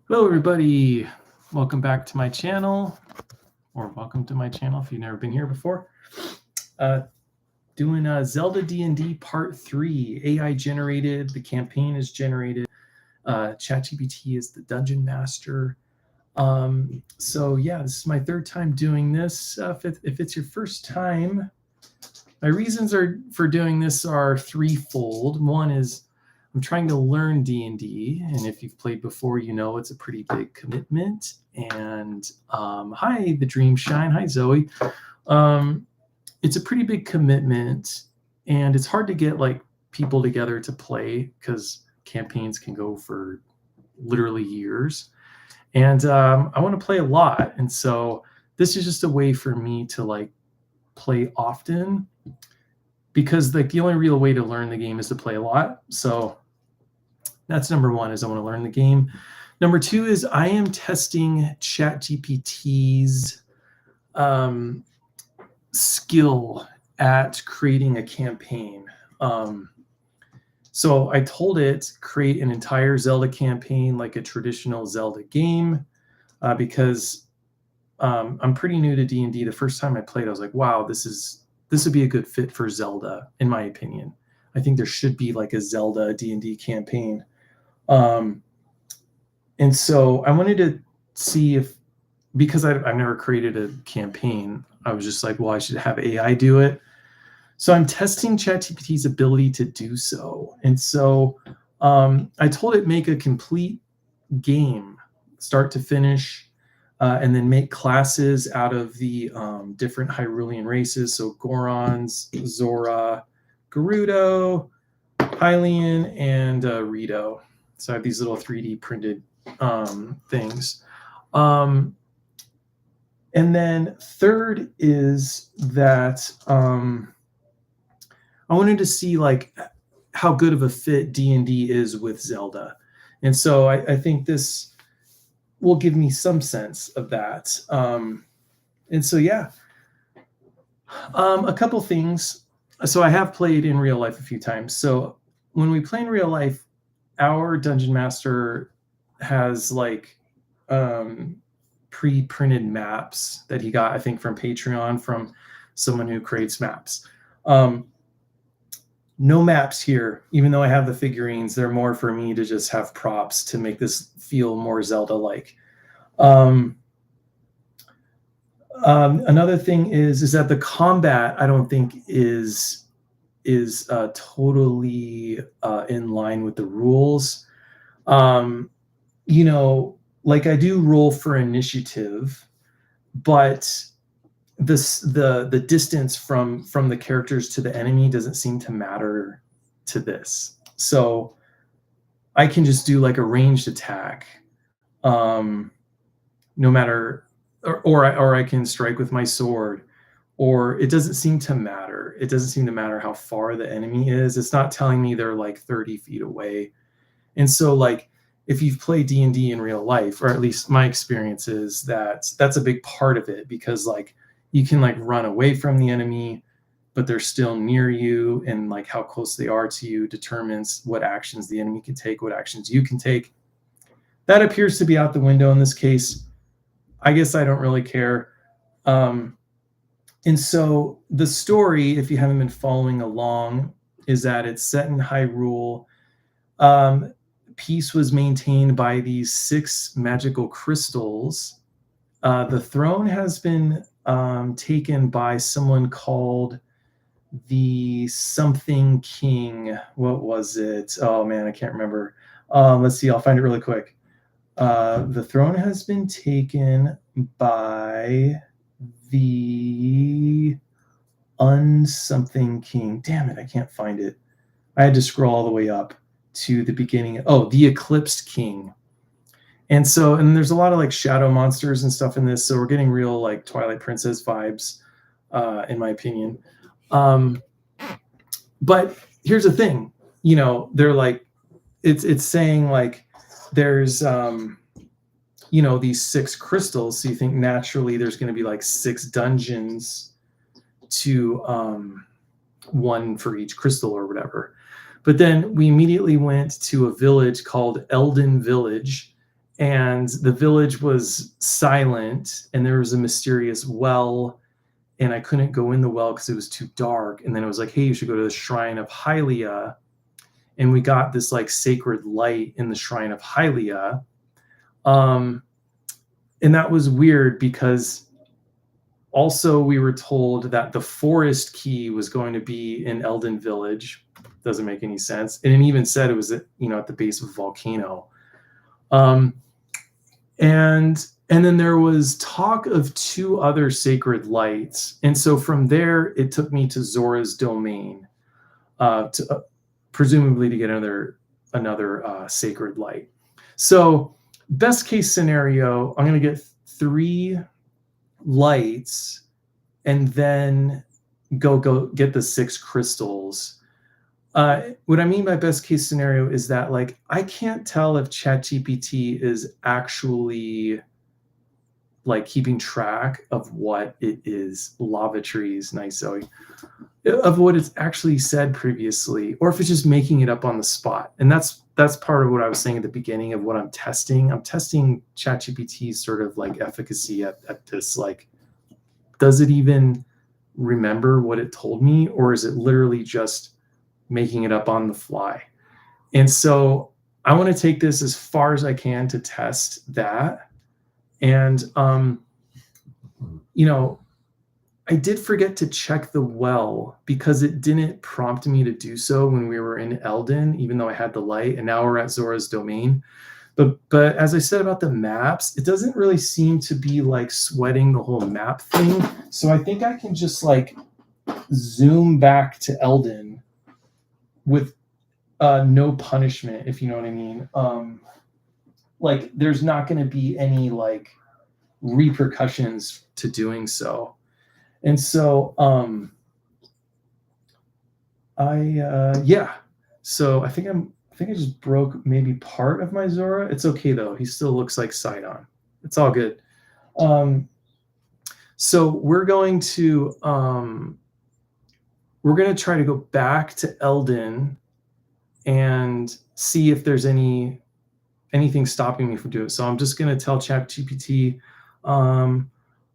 Hello everybody, welcome back to my channel, or welcome to my channel if you've never been here before. Doing Zelda D&D Part 3, AI generated, the campaign is generated, ChatGPT is the dungeon master. So yeah, this is my third time doing this. If it's your first time, my reasons for doing this are threefold. One is I'm trying to learn D&D, and if you've played before, you know it's a pretty big commitment. And hi, the Dream Shine. Hi, Zoe. It's a pretty big commitment, and it's hard to get like people together to play because campaigns can go for literally years. And I want to play a lot, and so this is just a way for me to like play often, because like the only real way to learn the game is to play a lot. So that's number one, is I want to learn the game. Number two is I am testing ChatGPT's skill at creating a campaign. So I told it create an entire Zelda campaign like a traditional Zelda game, because I'm pretty new to D&D. The first time I played, I was like, wow, this would be a good fit for Zelda, in my opinion. I think there should be like a Zelda D&D campaign. And so I wanted to see if, because I've never created a campaign, I was just like, well, I should have AI do it. So I'm testing ChatGPT's ability to do so. And so I told it make a complete game, start to finish, and then make classes out of the different Hyrulean races. So Gorons, Zora, Gerudo, Hylian, and Rito. So I have these little 3D printed things. And then third is that I wanted to see like how good of a fit D&D is with Zelda. And so I think this will give me some sense of that. And so, yeah, a couple things. So I have played in real life a few times. So when we play in real life, our dungeon master has like pre-printed maps that he got, I think, from Patreon, from someone who creates maps. No maps here, even though I have the figurines. They're more for me to just have props to make this feel more Zelda-like. Another thing is that the combat, I don't think is totally in line with the rules. You know, like I do roll for initiative, but the distance from the characters to the enemy doesn't seem to matter to this. So I can just do like a ranged attack, no matter, or I can strike with my sword, or it doesn't seem to matter. It doesn't seem to matter how far the enemy is. It's not telling me they're like 30 feet away. And so like, if you've played D&D in real life, or at least my experience is that that's a big part of it, because like you can like run away from the enemy, but they're still near you, and like how close they are to you determines what actions the enemy can take, what actions you can take. That appears to be out the window in this case. I guess I don't really care. And so the story, if you haven't been following along, is that it's set in Hyrule. Peace was maintained by these 6 magical crystals. The throne has been taken by someone called the something king. What was it? Oh man, I can't remember. Let's see, I'll find it really quick. The throne has been taken by the unsomething king. Damn it, I can't find it. I had to scroll all the way up to the beginning. Oh, the Eclipsed King. And there's a lot of like shadow monsters and stuff in this. So we're getting real like Twilight Princess vibes, in my opinion. But here's the thing, you know, they're like, it's saying like there's, you know, these 6 crystals. So you think naturally there's going to be like 6 dungeons to one for each crystal or whatever. But then we immediately went to a village called Elden Village, and the village was silent, and there was a mysterious well, and I couldn't go in the well because it was too dark. And then it was like, hey, you should go to the shrine of Hylia. And we got this like sacred light in the shrine of Hylia. And that was weird because also we were told that the forest key was going to be in Eldin Village. Doesn't make any sense. And it even said it was at, at the base of a volcano. And then there was talk of 2 other sacred lights. And so from there, it took me to Zora's domain, presumably to get another sacred light. So best case scenario, I'm going to get 3 lights and then go get the 6 crystals. What I mean by best case scenario is that, like, I can't tell if ChatGPT is actually like keeping track of what it is, lava trees, nice Zoe, of what it's actually said previously, or if it's just making it up on the spot. And that's part of what I was saying at the beginning of what I'm testing. I'm testing ChatGPT's sort of like efficacy at this, like, does it even remember what it told me, or is it literally just making it up on the fly? And so I want to take this as far as I can to test that. And, I did forget to check the well because it didn't prompt me to do so when we were in Eldin, even though I had the light, and now we're at Zora's domain. But as I said about the maps, it doesn't really seem to be like sweating the whole map thing. So I think I can just like zoom back to Eldin with no punishment, if you know what I mean. Like, there's not going to be any like repercussions to doing so. And so so I think I just broke maybe part of my Zora. It's okay though, he still looks like Sidon. It's all good. So we're going to try to go back to Eldin and see if there's anything stopping me from doing it. So I'm just going to tell ChatGPT, I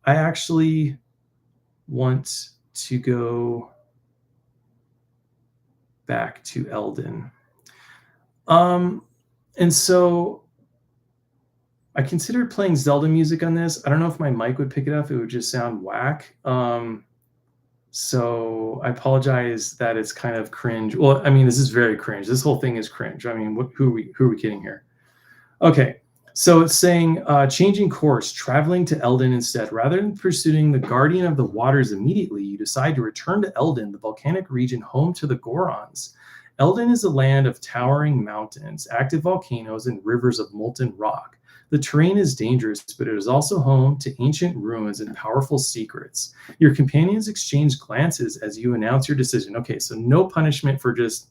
actually want to go back to Eldin. And so I considered playing Zelda music on this. I don't know if my mic would pick it up. It would just sound whack. So I apologize that it's kind of cringe. Well, I mean, this is very cringe. This whole thing is cringe. I mean, who are we kidding here? Okay, so it's saying changing course, traveling to Eldin instead. Rather than pursuing the Guardian of the Waters immediately, you decide to return to Eldin, the volcanic region home to the Gorons. Eldin is a land of towering mountains, active volcanoes, and rivers of molten rock. The terrain is dangerous, but it is also home to ancient ruins and powerful secrets. Your companions exchange glances as you announce your decision. Okay, so no punishment for just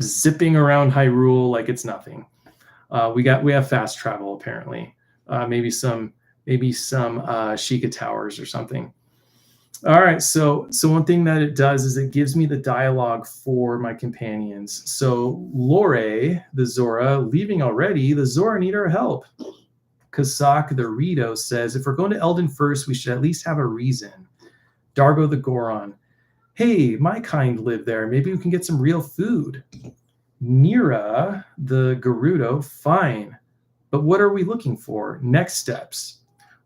zipping around Hyrule like it's nothing. We have fast travel apparently. Maybe some Sheikah towers or something. All right, so one thing that it does is it gives me the dialogue for my companions. So Lore, the Zora, leaving already. The Zora need our help. Kazak, the Rito, says, if we're going to Eldin first, we should at least have a reason. Dargo, the Goron, hey, my kind live there. Maybe we can get some real food. Mira, the Gerudo, fine. But what are we looking for? Next steps.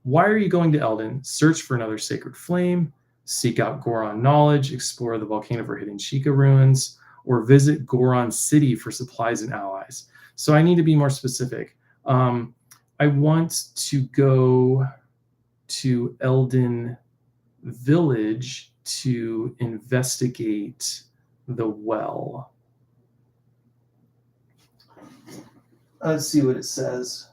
Why are you going to Eldin? Search for another sacred flame, seek out Goron knowledge, explore the volcano for hidden Sheikah ruins, or visit Goron City for supplies and allies. So I need to be more specific. I want to go to Eldin Village to investigate the well. Let's see what it says.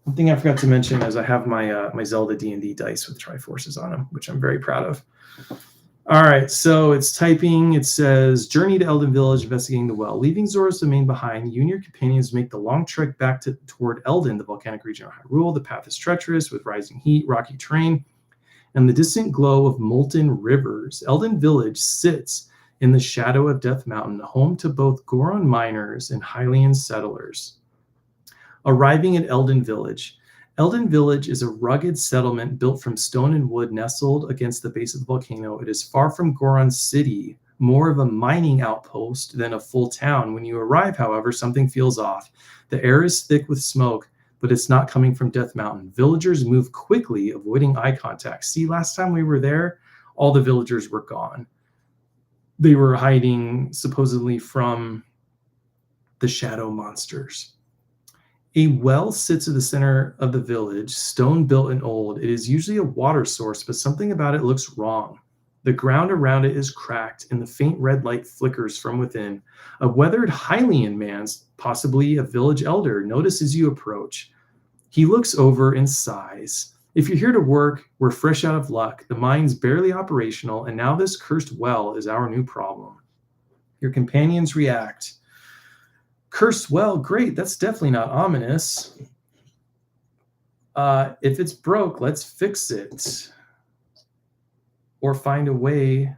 One thing I forgot to mention is I have my my Zelda D&D dice with Triforces on them, which I'm very proud of. All right, so it's typing. It says, journey to Eldin Village, investigating the well. Leaving Zora's domain behind, you and your companions make the long trek back toward Eldin, the volcanic region of Hyrule. The path is treacherous with rising heat, rocky terrain, and the distant glow of molten rivers. Eldin Village sits in the shadow of Death Mountain, home to both Goron miners and Hylian settlers. Arriving at Elden Village. Elden Village is a rugged settlement built from stone and wood nestled against the base of the volcano. It is far from Goron City, more of a mining outpost than a full town. When you arrive, however, something feels off. The air is thick with smoke, but it's not coming from Death Mountain. Villagers move quickly, avoiding eye contact. See, last time we were there, all the villagers were gone. They were hiding supposedly from the shadow monsters. A well sits at the center of the village, stone built and old. It is usually a water source, but something about it looks wrong. The ground around it is cracked, and the faint red light flickers from within. A weathered Hylian man, possibly a village elder, notices you approach. He looks over and sighs. If you're here to work, we're fresh out of luck. The mine's barely operational, and now this cursed well is our new problem. Your companions react. Cursed well, great. That's definitely not ominous. If it's broke, let's fix it. Or find a way,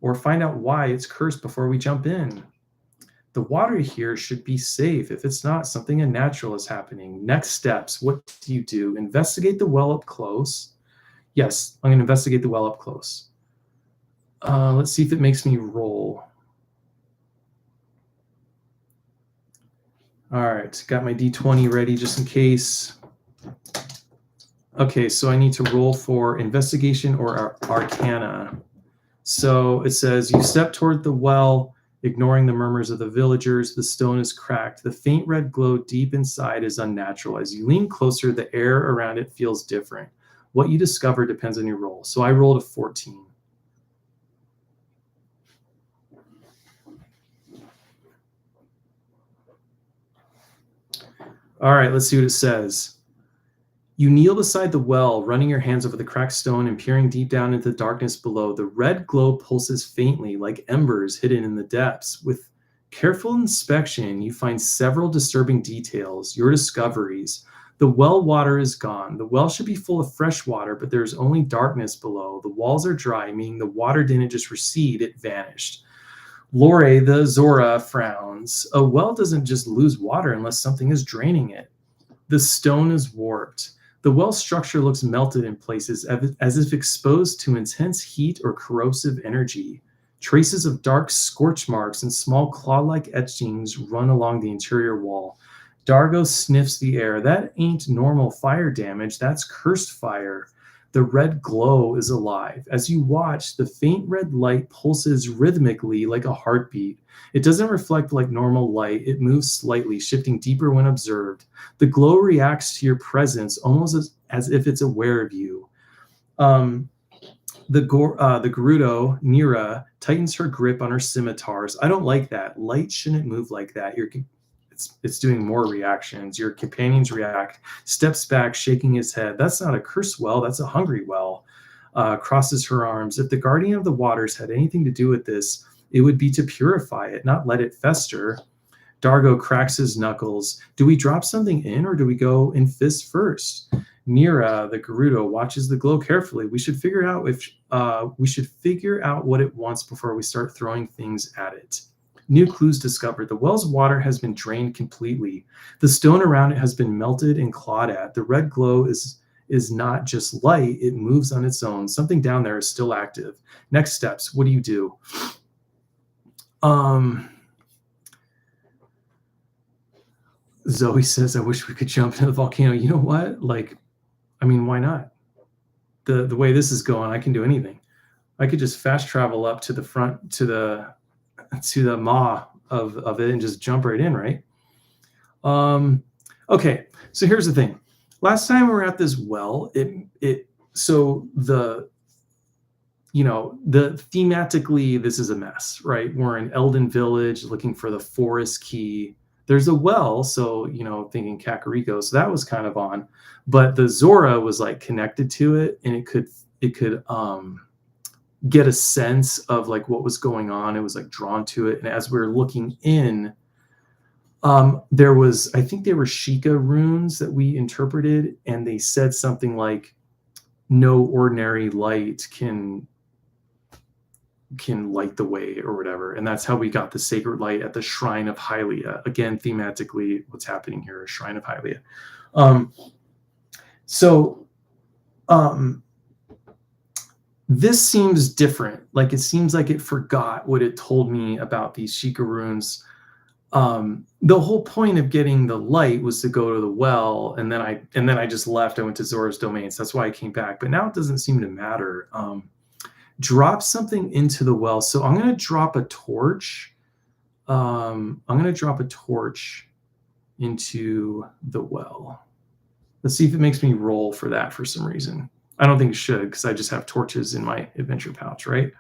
or find out why it's cursed before we jump in. The water here should be safe. If it's not, something unnatural is happening. Next steps, what do you do? Investigate the well up close. Yes, I'm going to investigate the well up close. Let's see if it makes me roll. All right, got my D20 ready just in case. Okay, so I need to roll for investigation or arcana. So it says, you step toward the well, ignoring the murmurs of the villagers. The stone is cracked. The faint red glow deep inside is unnatural. As you lean closer, the air around it feels different. What you discover depends on your roll. So I rolled a 14. All right, let's see what it says. You kneel beside the well, running your hands over the cracked stone and peering deep down into the darkness below. The red glow pulses faintly, like embers hidden in the depths. With careful inspection, you find several disturbing details, your discoveries. The well water is gone. The well should be full of fresh water, but there's only darkness below. The walls are dry, meaning the water didn't just recede, it vanished. Lore, the Zora, frowns. A well doesn't just lose water unless something is draining it. The stone is warped. The well structure looks melted in places as if exposed to intense heat or corrosive energy. Traces of dark scorch marks and small claw-like etchings run along the interior wall. Dargo sniffs the air. That ain't normal fire damage, that's cursed fire. The red glow is alive. As you watch, the faint red light pulses rhythmically like a heartbeat. It doesn't reflect like normal light. It moves slightly, shifting deeper when observed. The glow reacts to your presence almost as if it's aware of you. The Gerudo, Nira, tightens her grip on her scimitars. I don't like that. Light shouldn't move like that. It's doing more reactions. Your companions react, steps back, shaking his head. That's not a curse well, that's a hungry well. Crosses her arms. If the guardian of the waters had anything to do with this, it would be to purify it, not let it fester. Dargo cracks his knuckles. Do we drop something in or do we go in fist first? Nira, the Gerudo, watches the glow carefully. We should figure out what it wants before we start throwing things at it. New clues discovered. The well's water has been drained completely. The stone around it has been melted and clawed at. The red glow is not just light, it moves on its own. Something down there is still active. Next steps, what do you do? Zoe says, I wish we could jump into the volcano. You know what? Why not? The way this is going, I can do anything. I could just fast travel up to the front, to the maw of it and just jump right in, right? Okay, so here's the thing. Last time we were at this well, thematically, this is a mess, right? We're in Elden Village looking for the forest key. There's a well, so, thinking Kakariko, so that was kind of on. But the Zora was like connected to it, and it could get a sense of like what was going on. It was like drawn to it. And as we were looking in, there was, I think they were Sheikah runes that we interpreted, and they said something like, no ordinary light can can light the way or whatever. And that's how we got the sacred light at the Shrine of Hylia. Again, thematically, what's happening here is Shrine of Hylia. This seems different. Like, it seems like it forgot what it told me about these Sheikah runes. The whole point of getting the light was to go to the well, and then I just left. I went to Zora's domains. That's why I came back. But now it doesn't seem to matter. Drop something into the well. So I'm going to drop a torch. I'm going to drop a torch into the well. Let's see if it makes me roll for that for some reason. I don't think it should, because I just have torches in my adventure pouch, right?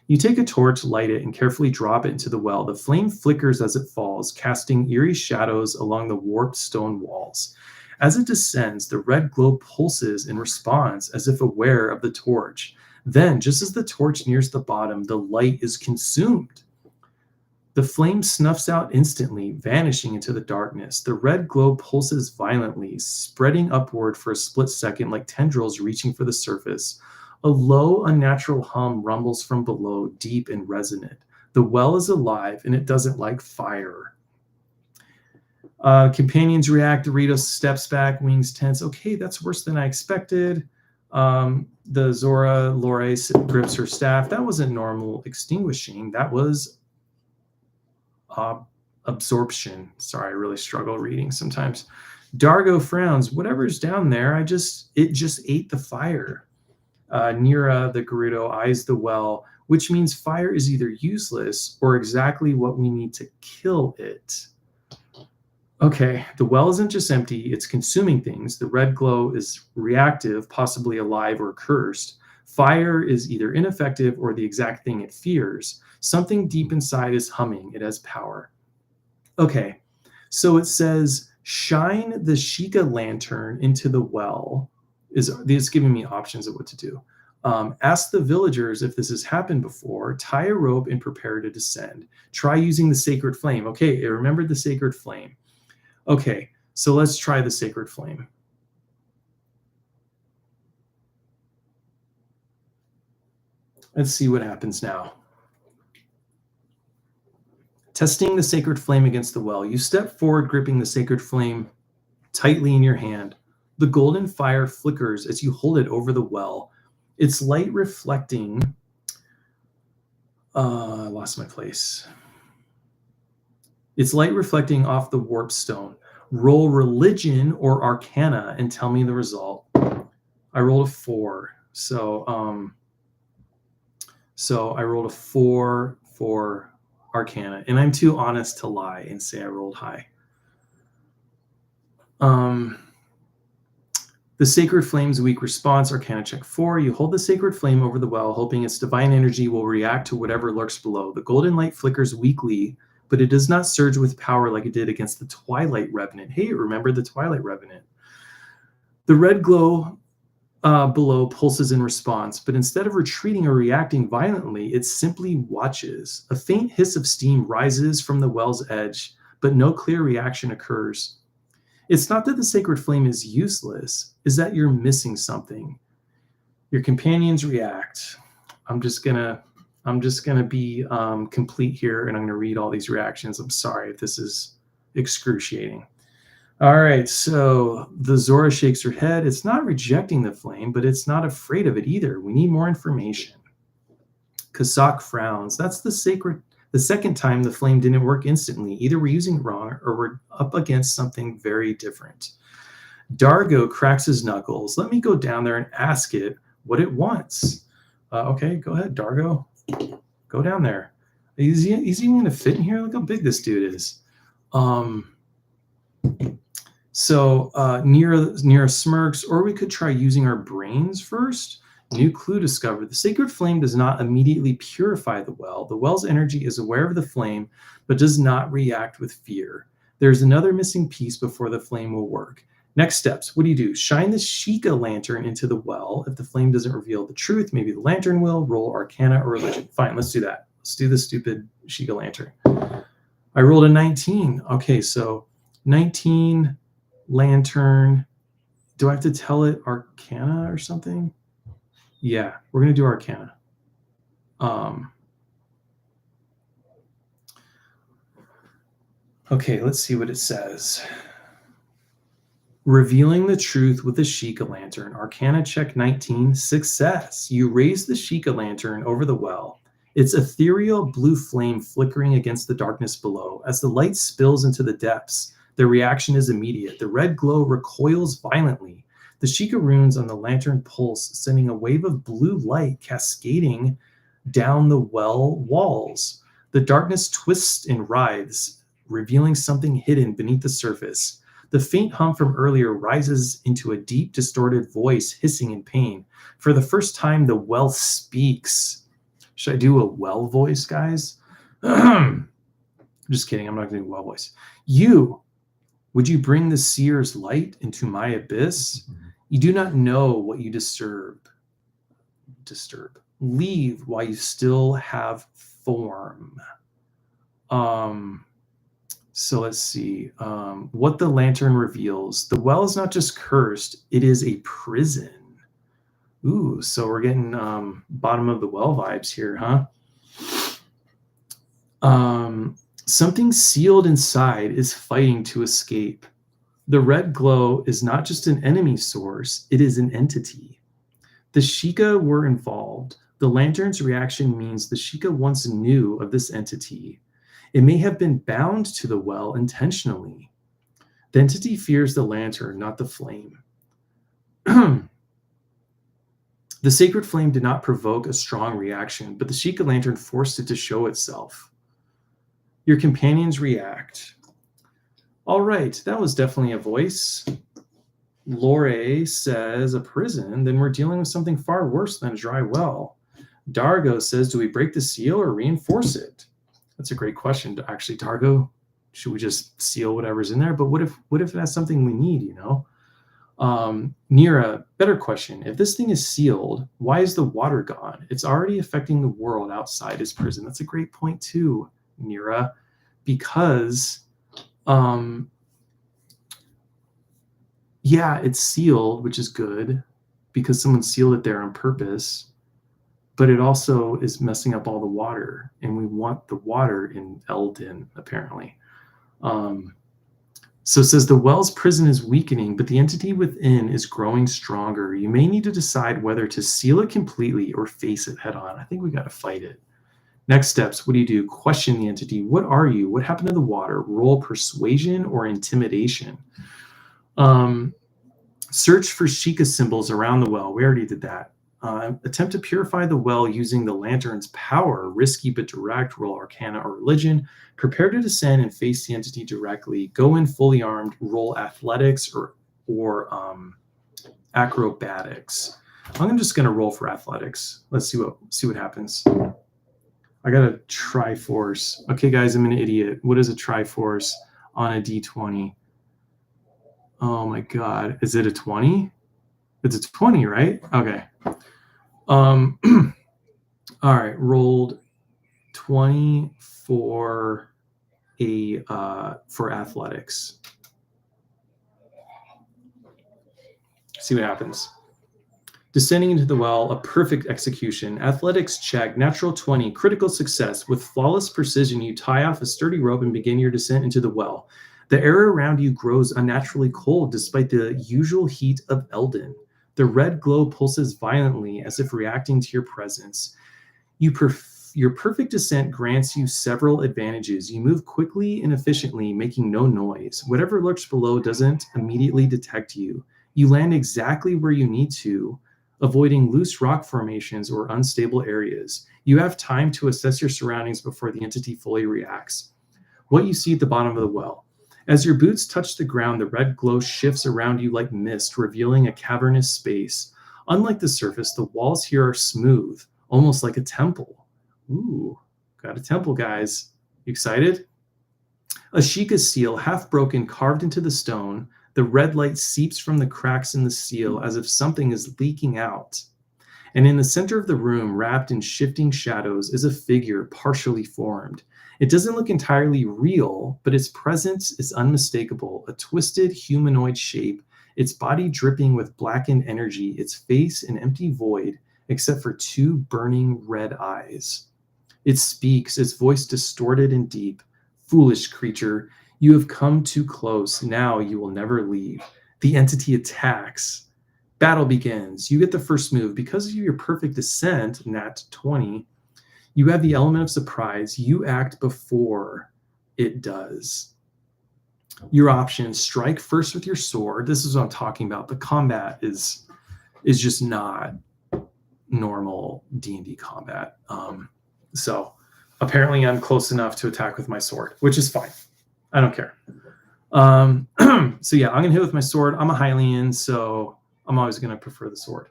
You take a torch, light it, and carefully drop it into the well. The flame flickers as it falls, casting eerie shadows along the warped stone walls. As it descends, the red glow pulses in response, as if aware of the torch. Then, just as the torch nears the bottom, the light is consumed. The flame snuffs out instantly, vanishing into the darkness. The red glow pulses violently, spreading upward for a split second like tendrils reaching for the surface. A low, unnatural hum rumbles from below, deep and resonant. The well is alive, and it doesn't like fire. Companions react. Dorito steps back, wings tense. Okay, that's worse than I expected. The Zora Lore grips her staff. That wasn't normal extinguishing. That was absorption. Sorry, I really struggle reading sometimes. Dargo frowns. Whatever's down there, it just ate the fire. Nira, the Gerudo, eyes the well, which means fire is either useless or exactly what we need to kill it. Okay, the well isn't just empty, it's consuming things. The red glow is reactive, possibly alive or cursed. Fire is either ineffective or the exact thing it fears. Something deep inside is humming. It has power. Okay, so it says, shine the Sheikah lantern into the well. It's giving me options of what to do. Ask the villagers if this has happened before. Tie a rope and prepare to descend. Try using the sacred flame. Okay, I remembered the sacred flame. Okay, so let's try the sacred flame. Let's see what happens now. Testing the sacred flame against the well. You step forward, gripping the sacred flame tightly in your hand. The golden fire flickers as you hold it over the well. Its light reflecting... I lost my place. Its light reflecting off the warp stone. Roll religion or arcana and tell me the result. I rolled a 4. So I rolled a 4 for arcana. And I'm too honest to lie and say I rolled high. The sacred flame's weak response, arcana check 4. You hold the sacred flame over the well, hoping its divine energy will react to whatever lurks below. The golden light flickers weakly, but it does not surge with power like it did against the Twilight Revenant. Hey, remember the Twilight Revenant. The red glow below pulses in response, but instead of retreating or reacting violently, it simply watches. A faint hiss of steam rises from the well's edge, but no clear reaction occurs. It's not that the sacred flame is useless, it's that you're missing something. Your companions react. I'm just gonna be complete here, and I'm gonna read all these reactions. I'm sorry if this is excruciating. All right, so the Zora shakes her head. It's not rejecting the flame, but it's not afraid of it either. We need more information. Kazak frowns. That's the second time the flame didn't work instantly. Either we're using it wrong or we're up against something very different. Dargo cracks his knuckles. Let me go down there and ask it what it wants. Okay, go ahead, Dargo. Go down there. Is he even going to fit in here? Look how big this dude is. So Nira smirks, or we could try using our brains first. New clue discovered. The sacred flame does not immediately purify the well. The well's energy is aware of the flame, but does not react with fear. There's another missing piece before the flame will work. Next steps. What do you do? Shine the Sheikah lantern into the well. If the flame doesn't reveal the truth, maybe the lantern will. Roll arcana or religion. Fine, let's do that. Let's do the stupid Sheikah lantern. I rolled a 19. Okay, so 19 lantern. Do I have to tell it arcana or something? Yeah, we're going to do arcana. Okay, let's see what it says. Revealing the truth with the Sheikah lantern. Arcana check 19. Success. You raise the Sheikah lantern over the well. Its ethereal blue flame flickering against the darkness below. As the light spills into the depths, the reaction is immediate. The red glow recoils violently. The Sheikah runes on the lantern pulse, sending a wave of blue light cascading down the well walls. The darkness twists and writhes, revealing something hidden beneath the surface. The faint hum from earlier rises into a deep, distorted voice, hissing in pain. For the first time, the well speaks. Should I do a well voice, guys? Just kidding. I'm not going to do a well voice. Would you bring the seer's light into my abyss? You do not know what you disturb. Leave while you still have form. So let's see what the lantern reveals. The well is not just cursed, it is a prison. Ooh, so we're getting bottom of the well vibes here, huh? Something sealed inside is fighting to escape. The red glow is not just an enemy source, it is an entity. The Sheikah were involved. The lantern's reaction means the Sheikah once knew of this entity. It may have been bound to the well intentionally. The entity fears the lantern, not the flame. The sacred flame did not provoke a strong reaction, but the Sheikah lantern forced it to show itself. Your companions react. All right, that was definitely a voice. Lore says a prison, then we're dealing with something far worse than a dry well. Dargo says, do we break the seal or reinforce it? That's a great question, actually, Dargo. Should we just seal whatever's in there? But what if that's something we need, you know? Nira, better question. If this thing is sealed, why is the water gone? It's already affecting the world outside its prison. That's a great point too, Nira, because yeah, it's sealed, which is good because someone sealed it there on purpose. But it also is messing up all the water, and we want the water in Eldin, apparently. So it says the well's prison is weakening, but the entity within is growing stronger. You may need to decide whether to seal it completely or face it head on. I think we got to fight it. Next steps, what do you do? Question the entity. What are you? What happened to the water? Roll persuasion or intimidation. Search for Sheikah symbols around the well. We already did that. Attempt to purify the well using the lantern's power. Risky but direct. Roll Arcana or Religion. Prepare to descend and face the entity directly. Go in fully armed. Roll Athletics or Acrobatics. I'm just going to roll for Athletics. Let's see what happens. I got a Triforce. Okay, guys, I'm an idiot. What is a Triforce on a D20? Oh my God, is it a 20? It's a 20, right? Okay. All right, rolled 20 for athletics. See what happens. Descending into the well, a perfect execution. Athletics check, natural 20, critical success. With flawless precision, you tie off a sturdy rope and begin your descent into the well. The air around you grows unnaturally cold despite the usual heat of Eldin. The red glow pulses violently as if reacting to your presence. Your perfect descent grants you several advantages. You move quickly and efficiently, making no noise. Whatever lurks below doesn't immediately detect you. You land exactly where you need to, avoiding loose rock formations or unstable areas. You have time to assess your surroundings before the entity fully reacts. What you see at the bottom of the well. As your boots touch the ground, the red glow shifts around you like mist, revealing a cavernous space. Unlike the surface, the walls here are smooth, almost like a temple. Ooh, got a temple, guys. You excited? A Sheikah seal, half broken, carved into the stone. The red light seeps from the cracks in the seal as if something is leaking out. And in the center of the room, wrapped in shifting shadows, is a figure partially formed. It doesn't look entirely real, but its presence is unmistakable, a twisted humanoid shape, its body dripping with blackened energy, its face an empty void, except for two burning red eyes. It speaks, its voice distorted and deep. Foolish creature, you have come too close. Now you will never leave. The entity attacks. Battle begins. You get the first move. Because of your perfect descent, nat 20, you have the element of surprise. You act before it does. Your options: strike first with your sword. This is what I'm talking about. The combat is just not normal D&D combat. So apparently I'm close enough to attack with my sword, which is fine. I don't care. So yeah, I'm gonna hit with my sword. I'm a Hylian, so I'm always gonna prefer the sword.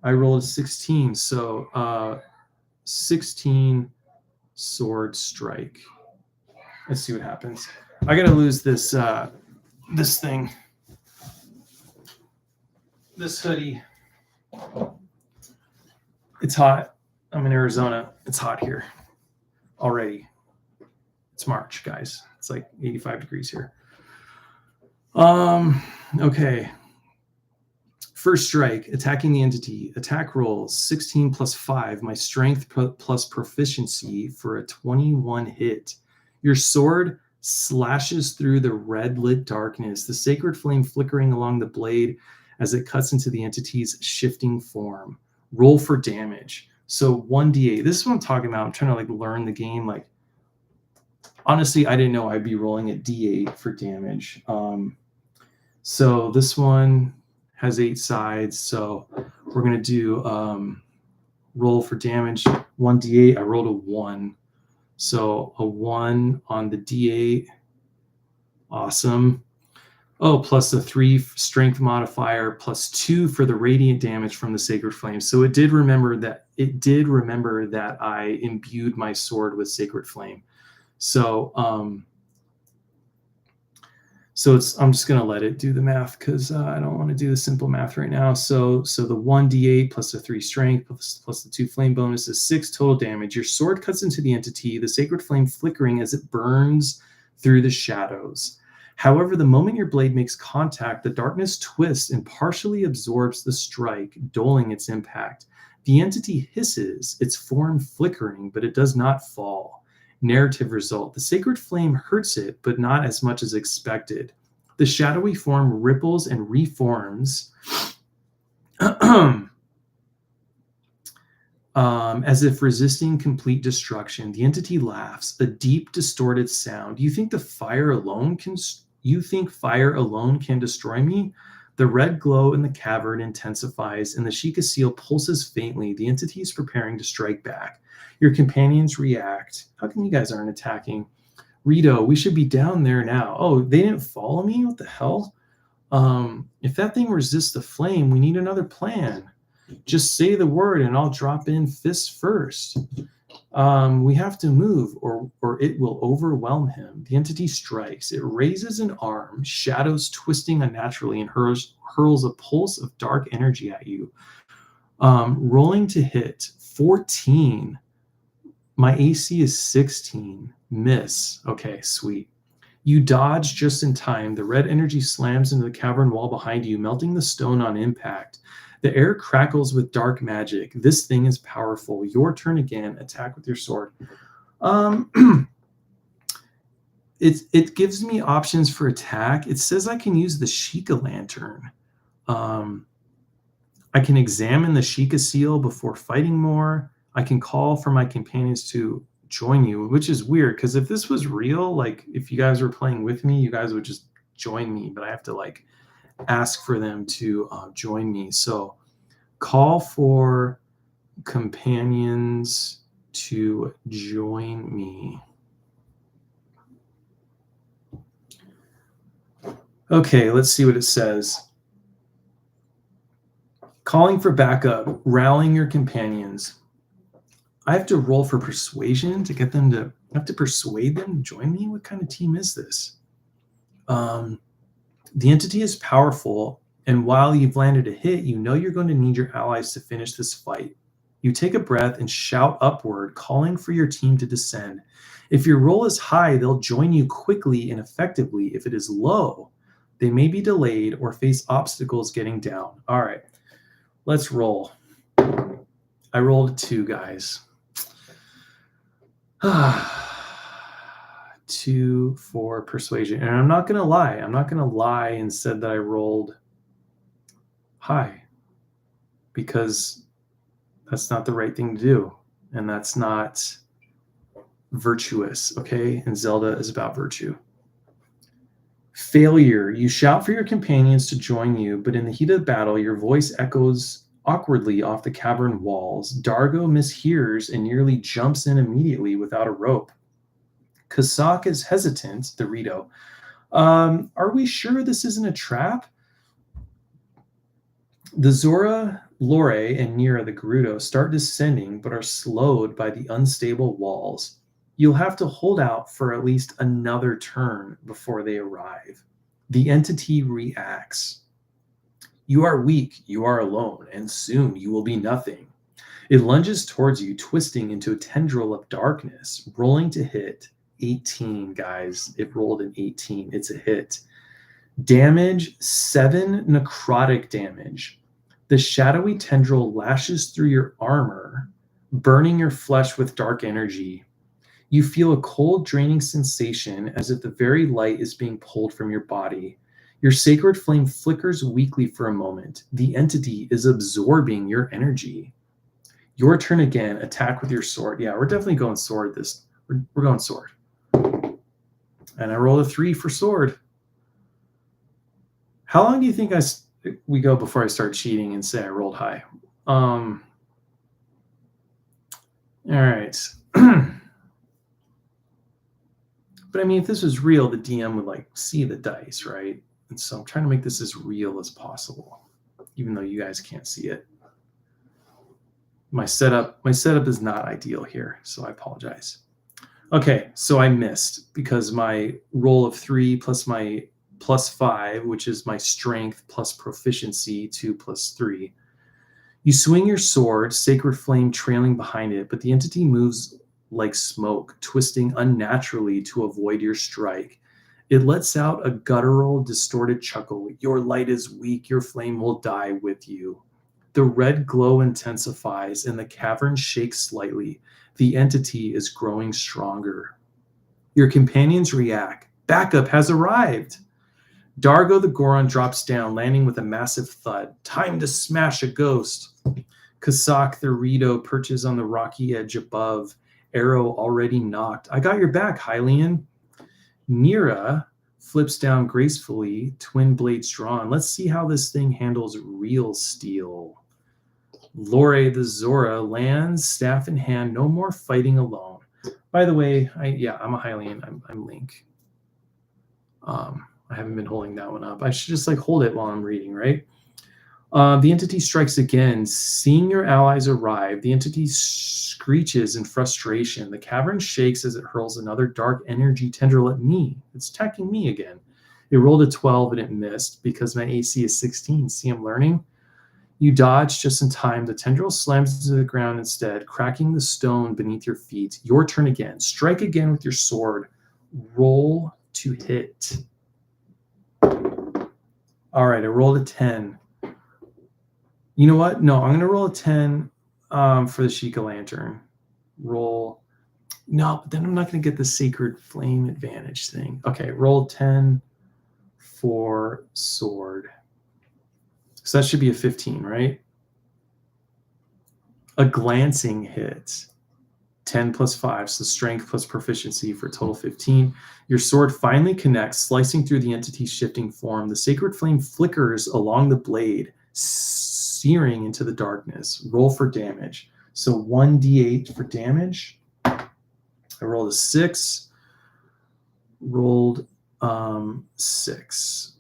I rolled a 16, so 16 sword strike. Let's see what happens. I gotta lose this this thing, this hoodie. It's hot. I'm in Arizona. It's hot here already. It's March, guys. It's like 85 degrees here. Okay. First strike, attacking the entity. Attack rolls 16 plus 5. My strength plus proficiency for a 21 hit. Your sword slashes through the red lit darkness, the sacred flame flickering along the blade as it cuts into the entity's shifting form. Roll for damage. So 1d8. This is what I'm talking about. I'm trying to like learn the game. Like, honestly, I didn't know I'd be rolling a d8 for damage. So this one has 8 sides. So we're gonna do roll for damage 1d8. I rolled a 1. So a 1 on the d8. Awesome. Oh, plus the 3 strength modifier, plus 2 for the radiant damage from the sacred flame. So it did remember that I imbued my sword with sacred flame. So I'm just gonna let it do the math because I don't want to do the simple math right now. So the 1d8 plus the 3 strength plus the 2 flame bonus is 6 total damage. Your sword cuts into the entity, the sacred flame flickering as it burns through the shadows. However, the moment your blade makes contact, the darkness twists and partially absorbs the strike, dulling its impact. The entity hisses, its form flickering, but it does not fall. Narrative result: the sacred flame hurts it, but not as much as expected. The shadowy form ripples and reforms as if resisting complete destruction. The entity laughs, a deep, distorted sound. You think fire alone can destroy me? The red glow in the cavern intensifies, and the Sheikah seal pulses faintly. The entity is preparing to strike back. Your companions react. How come you guys aren't attacking? Rito, we should be down there now. Oh, they didn't follow me? What the hell? If that thing resists the flame, we need another plan. Just say the word and I'll drop in fist first. We have to move or it will overwhelm him. The entity strikes. It raises an arm, shadows twisting unnaturally, and hurls a pulse of dark energy at you. Rolling to hit, 14. My AC is 16. Miss. Okay, sweet. You dodge just in time. The red energy slams into the cavern wall behind you, melting the stone on impact. The air crackles with dark magic. This thing is powerful. Your turn again. Attack with your sword. It gives me options for attack. It says I can use the Sheikah lantern. I can examine the Sheikah seal before fighting more. I can call for my companions to join you, which is weird because if this was real, like if you guys were playing with me, you guys would just join me, but I have to like ask for them to join me. So call for companions to join me. Okay, let's see what it says. Calling for backup, rallying your companions. I have to roll for persuasion to get them to, I have to persuade them to join me? What kind of team is this? The entity is powerful, and while you've landed a hit, you know you're going to need your allies to finish this fight. You take a breath and shout upward, calling for your team to descend. If your roll is high, they'll join you quickly and effectively. If it is low, they may be delayed or face obstacles getting down. All right, let's roll. I rolled a 2, guys. 2 for persuasion. And I'm not going to lie. I'm not going to lie and said that I rolled high, because that's not the right thing to do. And that's not virtuous, okay? And Zelda is about virtue. Failure. You shout for your companions to join you, but in the heat of battle, your voice echoes awkwardly off the cavern walls. Dargo mishears and nearly jumps in immediately without a rope. Kasak is hesitant, Dorito. Are we sure this isn't a trap? The Zora, Lore, and Nira the Gerudo start descending but are slowed by the unstable walls. You'll have to hold out for at least another turn before they arrive. The entity reacts. You are weak, you are alone, and soon you will be nothing. It lunges towards you, twisting into a tendril of darkness, rolling to hit. 18, guys. It rolled an 18. It's a hit. Damage, 7 necrotic damage. The shadowy tendril lashes through your armor, burning your flesh with dark energy. You feel a cold, draining sensation as if the very light is being pulled from your body. Your sacred flame flickers weakly for a moment. The entity is absorbing your energy. Your turn again. Attack with your sword. Yeah, we're definitely going sword this. We're going sword. And I rolled a 3 for sword. How long do you think we go before I start cheating and say I rolled high? All right. But I mean, if this was real, the DM would like see the dice, right? And so I'm trying to make this as real as possible, even though you guys can't see it. My setup is not ideal here, so I apologize. Okay, so I missed because my roll of 3 plus my +5, which is my strength plus proficiency, 2 + 3. You swing your sword, sacred flame trailing behind it, but the entity moves like smoke, twisting unnaturally to avoid your strike. It lets out a guttural, distorted chuckle. Your light is weak, your flame will die with you. The red glow intensifies and the cavern shakes slightly. The entity is growing stronger. Your companions react. Backup has arrived. Dargo the Goron drops down, landing with a massive thud. Time to smash a ghost. Kasak the Rito perches on the rocky edge above, arrow already knocked. I got your back, Hylian. Nira flips down gracefully, twin blades drawn. Let's see how this thing handles real steel. Lore the Zora lands, staff in hand, no more fighting alone. By the way, I'm a Hylian. I'm Link. I haven't been holding that one up. I should just like hold it while I'm reading, right? The entity strikes again. Seeing your allies arrive, the entity screeches in frustration. The cavern shakes as it hurls another dark energy tendril at me. It's attacking me again. It rolled a 12 and it missed because my AC is 16. See, I'm learning. You dodge just in time. The tendril slams into the ground instead, cracking the stone beneath your feet. Your turn again. Strike again with your sword. Roll to hit. All right, I rolled a 10. You know what? No, I'm going to roll a 10 for the Sheikah Lantern. Roll. No, but then I'm not going to get the Sacred Flame advantage thing. Okay, roll 10 for sword. So that should be a 15, right? A glancing hit. 10 + 5, so strength plus proficiency for a total 15. Your sword finally connects, slicing through the entity's shifting form. The sacred flame flickers along the blade, searing into the darkness. Roll for damage. So 1d8 for damage. I rolled a 6. Rolled 6.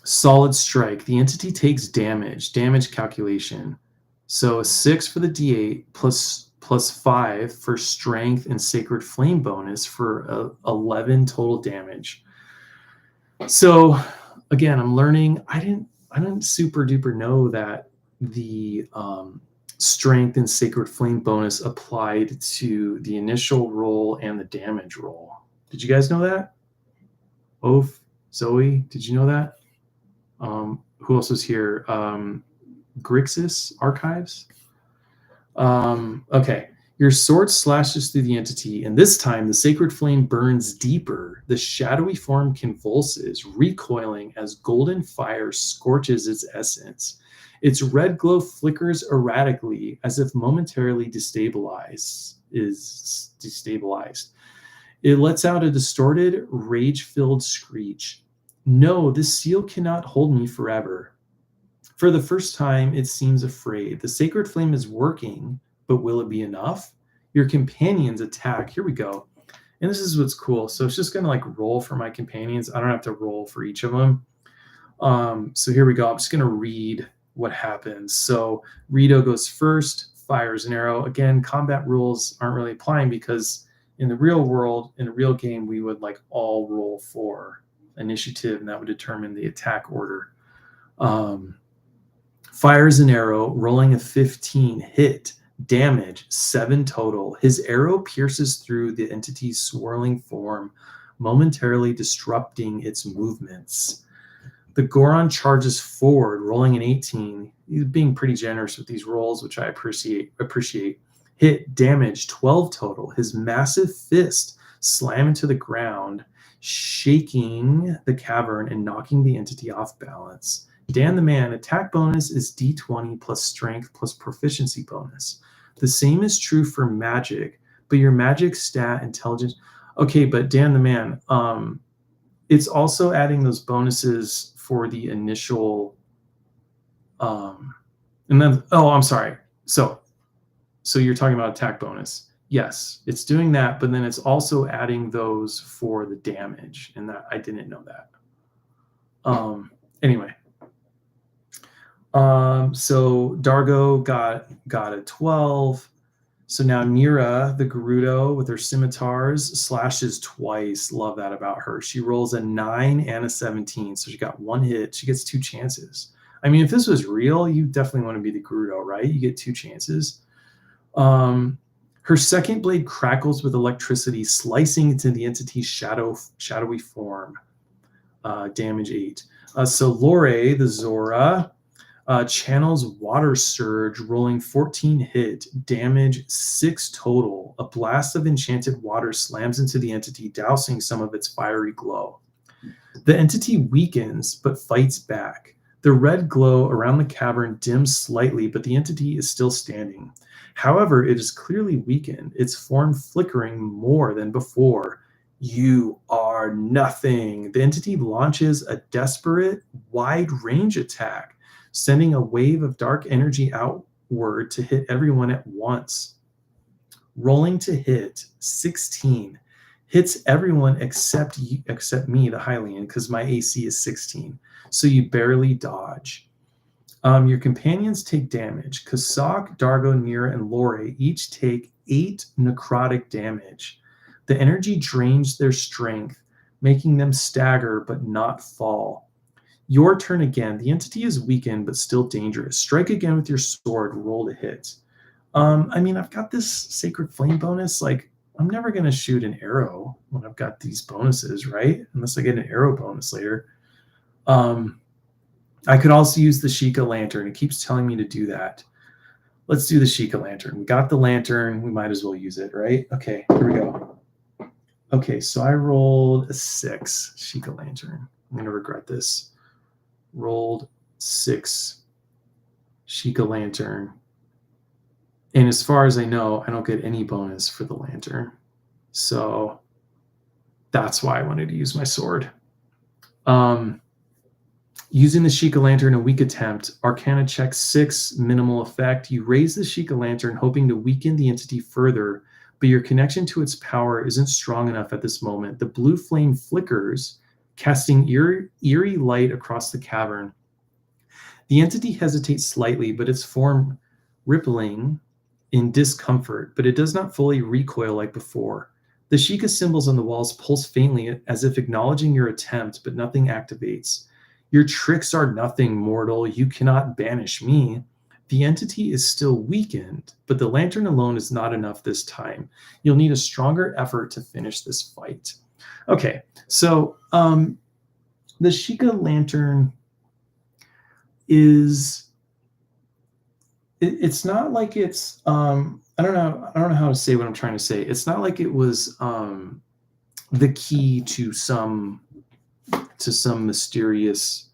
Solid strike. The entity takes damage. Damage calculation. So a 6 for the d8 plus 5 for strength and sacred flame bonus for 11 total damage. So again, I'm learning. I didn't super duper know that the strength and sacred flame bonus applied to the initial roll and the damage roll. Did you guys know that? Zoe, did you know that? Who else was here? Grixis archives. Okay. Your sword slashes through the entity, and this time the sacred flame burns deeper. The shadowy form convulses, recoiling as golden fire scorches its essence. Its red glow flickers erratically, as if momentarily destabilized. It lets out a distorted, rage-filled screech. No, this seal cannot hold me forever. For the first time, it seems afraid. The sacred flame is working, but will it be enough? Your companions attack. Here we go. And this is what's cool. So it's just going to like roll for my companions. I don't have to roll for each of them. So here we go. I'm just going to read what happens. So Rito goes first, fires an arrow. Again, combat rules aren't really applying because in the real world, in a real game, we would like all roll for initiative, and that would determine the attack order. Fires an arrow, rolling a 15, hit, damage, 7 total. His arrow pierces through the entity's swirling form, momentarily disrupting its movements. The Goron charges forward, rolling an 18. He's being pretty generous with these rolls, which I appreciate. Hit, damage, 12 total. His massive fist slam into the ground, shaking the cavern and knocking the entity off balance. Dan the Man, attack bonus is d20 plus strength plus proficiency bonus. The same is true for magic, but your magic stat intelligence. Okay, but Dan the Man, it's also adding those bonuses for the initial. And then, oh, I'm sorry. So you're talking about attack bonus. Yes, it's doing that, but then it's also adding those for the damage, and that I didn't know that. Anyway. So Dargo got a 12. So now Nira, the Gerudo, with her scimitars, slashes twice. Love that about her. She rolls a 9 and a 17. So she got 1 hit. She gets 2 chances. I mean, if this was real, you definitely want to be the Gerudo, right? You get 2 chances. Her second blade crackles with electricity, slicing into the entity's shadowy form. Damage 8. So Lore, the Zora, channels Water Surge, rolling 14 hit, damage 6 total. A blast of enchanted water slams into the entity, dousing some of its fiery glow. The entity weakens, but fights back. The red glow around the cavern dims slightly, but the entity is still standing. However, it is clearly weakened, its form flickering more than before. You are nothing. The entity launches a desperate, wide-range attack, sending a wave of dark energy outward to hit everyone at once. Rolling to hit, 16. Hits everyone except me, the Hylian, because my AC is 16. So you barely dodge. Your companions take damage. Kasak, Dargo, Nira, and Lore each take 8 necrotic damage. The energy drains their strength, making them stagger but not fall. Your turn again. The entity is weakened but still dangerous. Strike again with your sword. Roll to hit. I mean, I've got this Sacred Flame bonus. Like, I'm never going to shoot an arrow when I've got these bonuses, right? Unless I get an arrow bonus later. I could also use the Sheikah Lantern. It keeps telling me to do that. Let's do the Sheikah Lantern. We got the lantern. We might as well use it, right? Okay, here we go. Okay, so I rolled a 6 Sheikah Lantern. I'm going to regret this. Rolled 6 Sheikah Lantern. And as far as I know, I don't get any bonus for the lantern. So that's why I wanted to use my sword. Using the Sheikah Lantern, a weak attempt. Arcana check 6, minimal effect. You raise the Sheikah Lantern, hoping to weaken the entity further, but your connection to its power isn't strong enough at this moment. The blue flame flickers, casting eerie light across the cavern. The entity hesitates slightly, but its form rippling in discomfort, but it does not fully recoil like before. The Sheikah symbols on the walls pulse faintly, as if acknowledging your attempt, but nothing activates. Your tricks are nothing, mortal. You cannot banish me. The entity is still weakened, but the lantern alone is not enough this time. You'll need a stronger effort to finish this fight. Okay, so the Sheikah Lantern is it's not like it's I don't know how to say what I'm trying to say. It's not like it was the key to some mysterious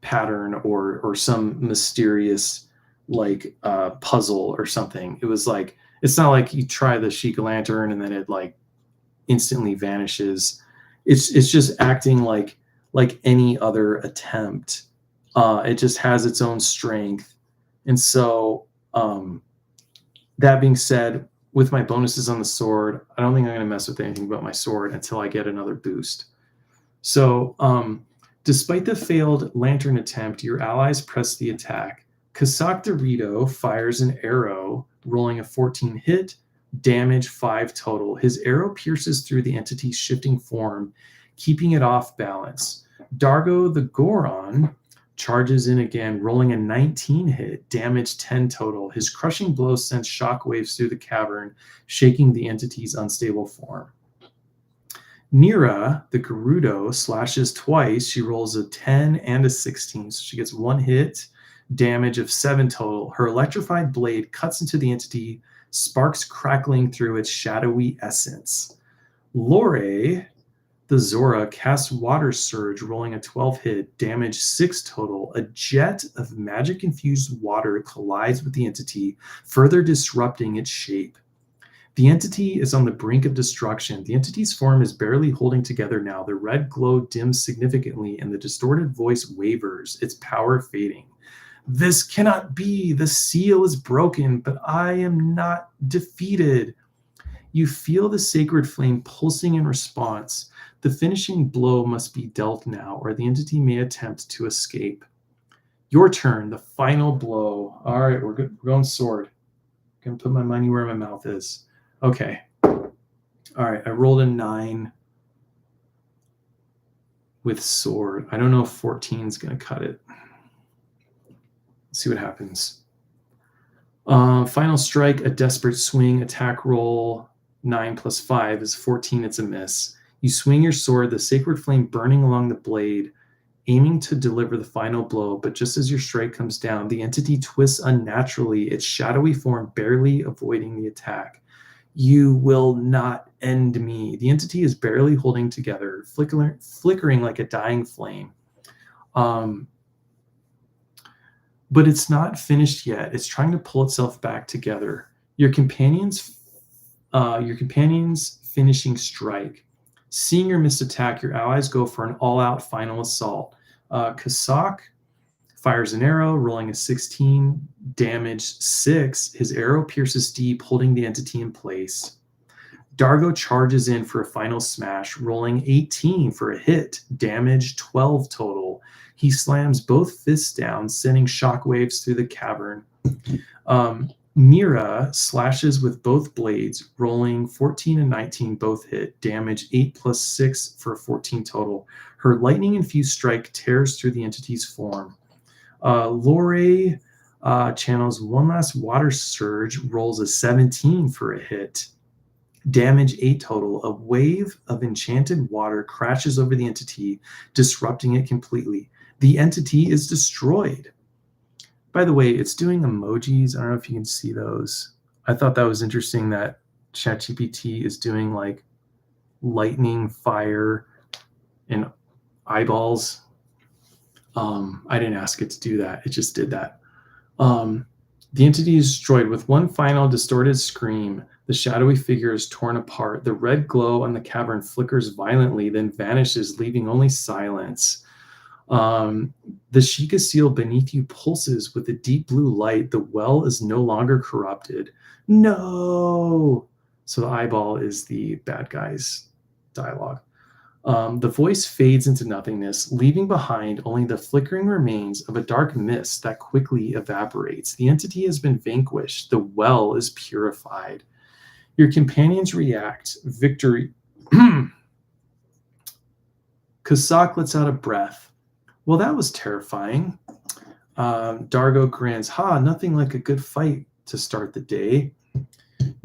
pattern or some mysterious like puzzle or something. It was like it's not like you try the Sheik lantern and then it like instantly vanishes. It's just acting like any other attempt. It just has its own strength, and so that being said, with my bonuses on the sword, I don't think I'm going to mess with anything about my sword until I get another boost. So, despite the failed lantern attempt, your allies press the attack. Kasak Dorito fires an arrow, rolling a 14 hit, damage 5 total. His arrow pierces through the entity's shifting form, keeping it off balance. Dargo the Goron charges in again, rolling a 19 hit, damage 10 total. His crushing blow sends shockwaves through the cavern, shaking the entity's unstable form. Nira, the Gerudo, slashes twice. She rolls a 10 and a 16, so she gets one hit, damage of 7 total. Her electrified blade cuts into the entity, sparks crackling through its shadowy essence. Lore, the Zora, casts Water Surge, rolling a 12 hit, damage 6 total. A jet of magic-infused water collides with the entity, further disrupting its shape. The entity is on the brink of destruction. The entity's form is barely holding together now. The red glow dims significantly, and the distorted voice wavers, its power fading. This cannot be. The seal is broken, but I am not defeated. You feel the sacred flame pulsing in response. The finishing blow must be dealt now, or the entity may attempt to escape. Your turn, the final blow. All right, we're going sword. I'm going to put my money where my mouth is. Okay. All right, I rolled a 9 with sword. I don't know if 14 is going to cut it. Let's see what happens. Final strike, a desperate swing, attack roll, 9 plus 5 is 14. It's a miss. You swing your sword, the sacred flame burning along the blade, aiming to deliver the final blow, but just as your strike comes down, the entity twists unnaturally, its shadowy form barely avoiding the attack. You will not end me. The entity is barely holding together, flickering like a dying flame. But it's not finished yet. It's trying to pull itself back together. Your companion's finishing strike. Seeing your missed attack, your allies go for an all-out final assault. Kasak fires an arrow, rolling a 16, damage 6. His arrow pierces deep, holding the entity in place. Dargo charges in for a final smash, rolling 18 for a hit, damage 12 total. He slams both fists down, sending shockwaves through the cavern. Nira slashes with both blades, rolling 14 and 19, both hit, damage 8 plus 6 for a 14 total. Her lightning-infused strike tears through the entity's form. Lore channels one last water surge, rolls a 17 for a hit, damage 8 total. A wave of enchanted water crashes over the entity, disrupting it completely. The entity is destroyed. By the way, it's doing emojis. I don't know if you can see those. I thought that was interesting that ChatGPT is doing like lightning, fire, and eyeballs. I didn't ask it to do that. It just did that. The entity is destroyed with one final distorted scream. The shadowy figure is torn apart. The red glow on the cavern flickers violently, then vanishes, leaving only silence. The Sheikah seal beneath you pulses with a deep blue light. The well is no longer corrupted. No! So the eyeball is the bad guy's dialogue. The voice fades into nothingness, leaving behind only the flickering remains of a dark mist that quickly evaporates. The entity has been vanquished. The well is purified. Your companions react. Victory. Kasak lets out a breath. Well, that was terrifying. Dargo grins. Ha, nothing like a good fight to start the day.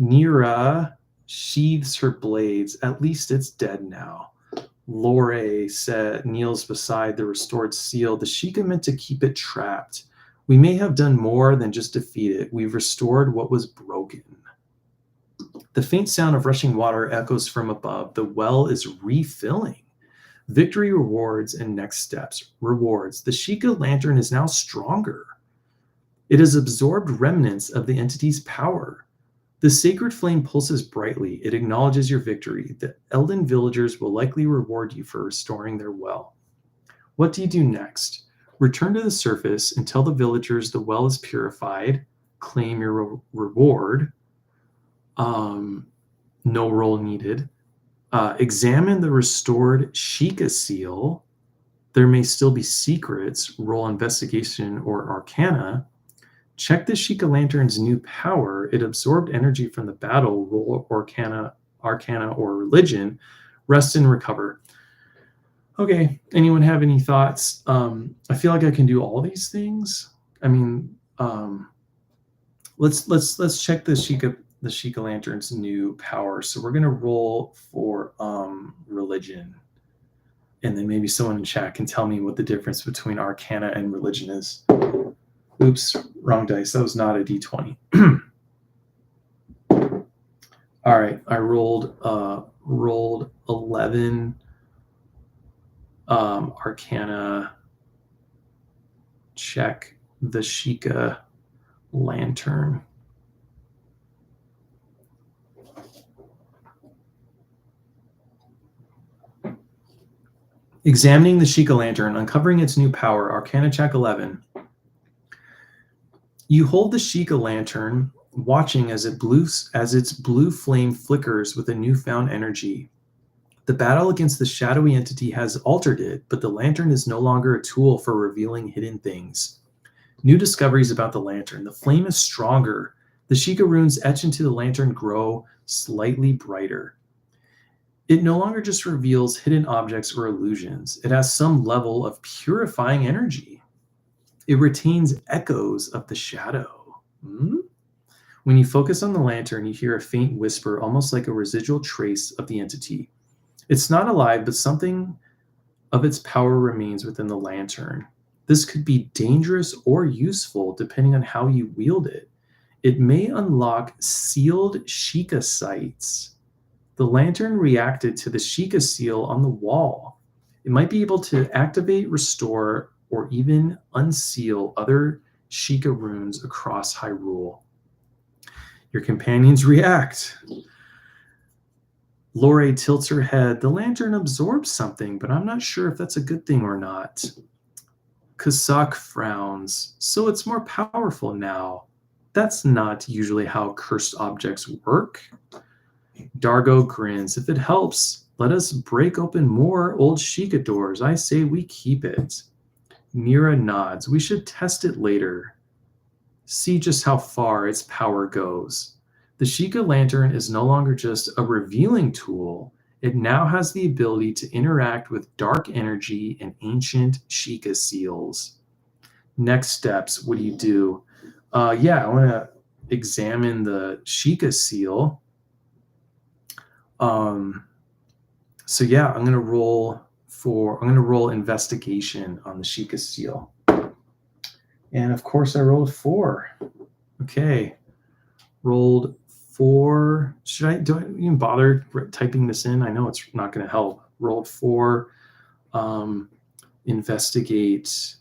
Nira sheathes her blades. At least it's dead now. Lore kneels beside the restored seal. The Sheikah meant to keep it trapped. We may have done more than just defeat it. We've restored what was broken. The faint sound of rushing water echoes from above. The well is refilling. Victory rewards and next steps. Rewards. The Sheikah lantern is now stronger. It has absorbed remnants of the entity's power. The sacred flame pulses brightly. It acknowledges your victory. The Elden villagers will likely reward you for restoring their well. What do you do next? Return to the surface and tell the villagers the well is purified. Claim your reward. No roll needed. Examine the restored Sheikah seal. There may still be secrets. Roll investigation or arcana. Check the Sheikah lantern's new power. It absorbed energy from the battle. Roll arcana or religion. Rest and recover. Okay, anyone have any thoughts? I feel like I can do all these things. I mean, let's check the Sheikah lantern's new power. So we're gonna roll for religion, and then maybe someone in chat can tell me what the difference between arcana and religion is. Oops, wrong dice. That was not a d20. All right, I rolled 11. Arcana. Check the Sheikah lantern. Examining the Sheikah lantern, uncovering its new power. Arcana check 11. You hold the Sheikah lantern, watching as its blue flame flickers with a newfound energy. The battle against the shadowy entity has altered it, but the lantern is no longer a tool for revealing hidden things. New discoveries about the lantern. The flame is stronger. The Sheikah runes etched into the lantern grow slightly brighter. It no longer just reveals hidden objects or illusions. It has some level of purifying energy. It retains echoes of the shadow. When you focus on the lantern, you hear a faint whisper, almost like a residual trace of the entity. It's not alive, but something of its power remains within the lantern. This could be dangerous or useful depending on how you wield it. It may unlock sealed Sheikah sites. The lantern reacted to the Sheikah seal on the wall. It might be able to activate, restore, or even unseal other Sheikah runes across Hyrule. Your companions react. Lore tilts her head. The lantern absorbs something, but I'm not sure if that's a good thing or not. Kasak frowns. So it's more powerful now. That's not usually how cursed objects work. Dargo grins. If it helps, let us break open more old Sheikah doors. I say we keep it. Mira nods. We should test it later. See just how far its power goes. The Sheikah lantern is no longer just a revealing tool. It now has the ability to interact with dark energy and ancient Sheikah seals. Next steps, what do you do? I want to examine the Sheikah seal. I'm going to roll investigation on the Sheikah seal. And of course I rolled 4. Okay. Rolled 4. Do I even bother typing this in? I know it's not going to help. Rolled 4. Investigate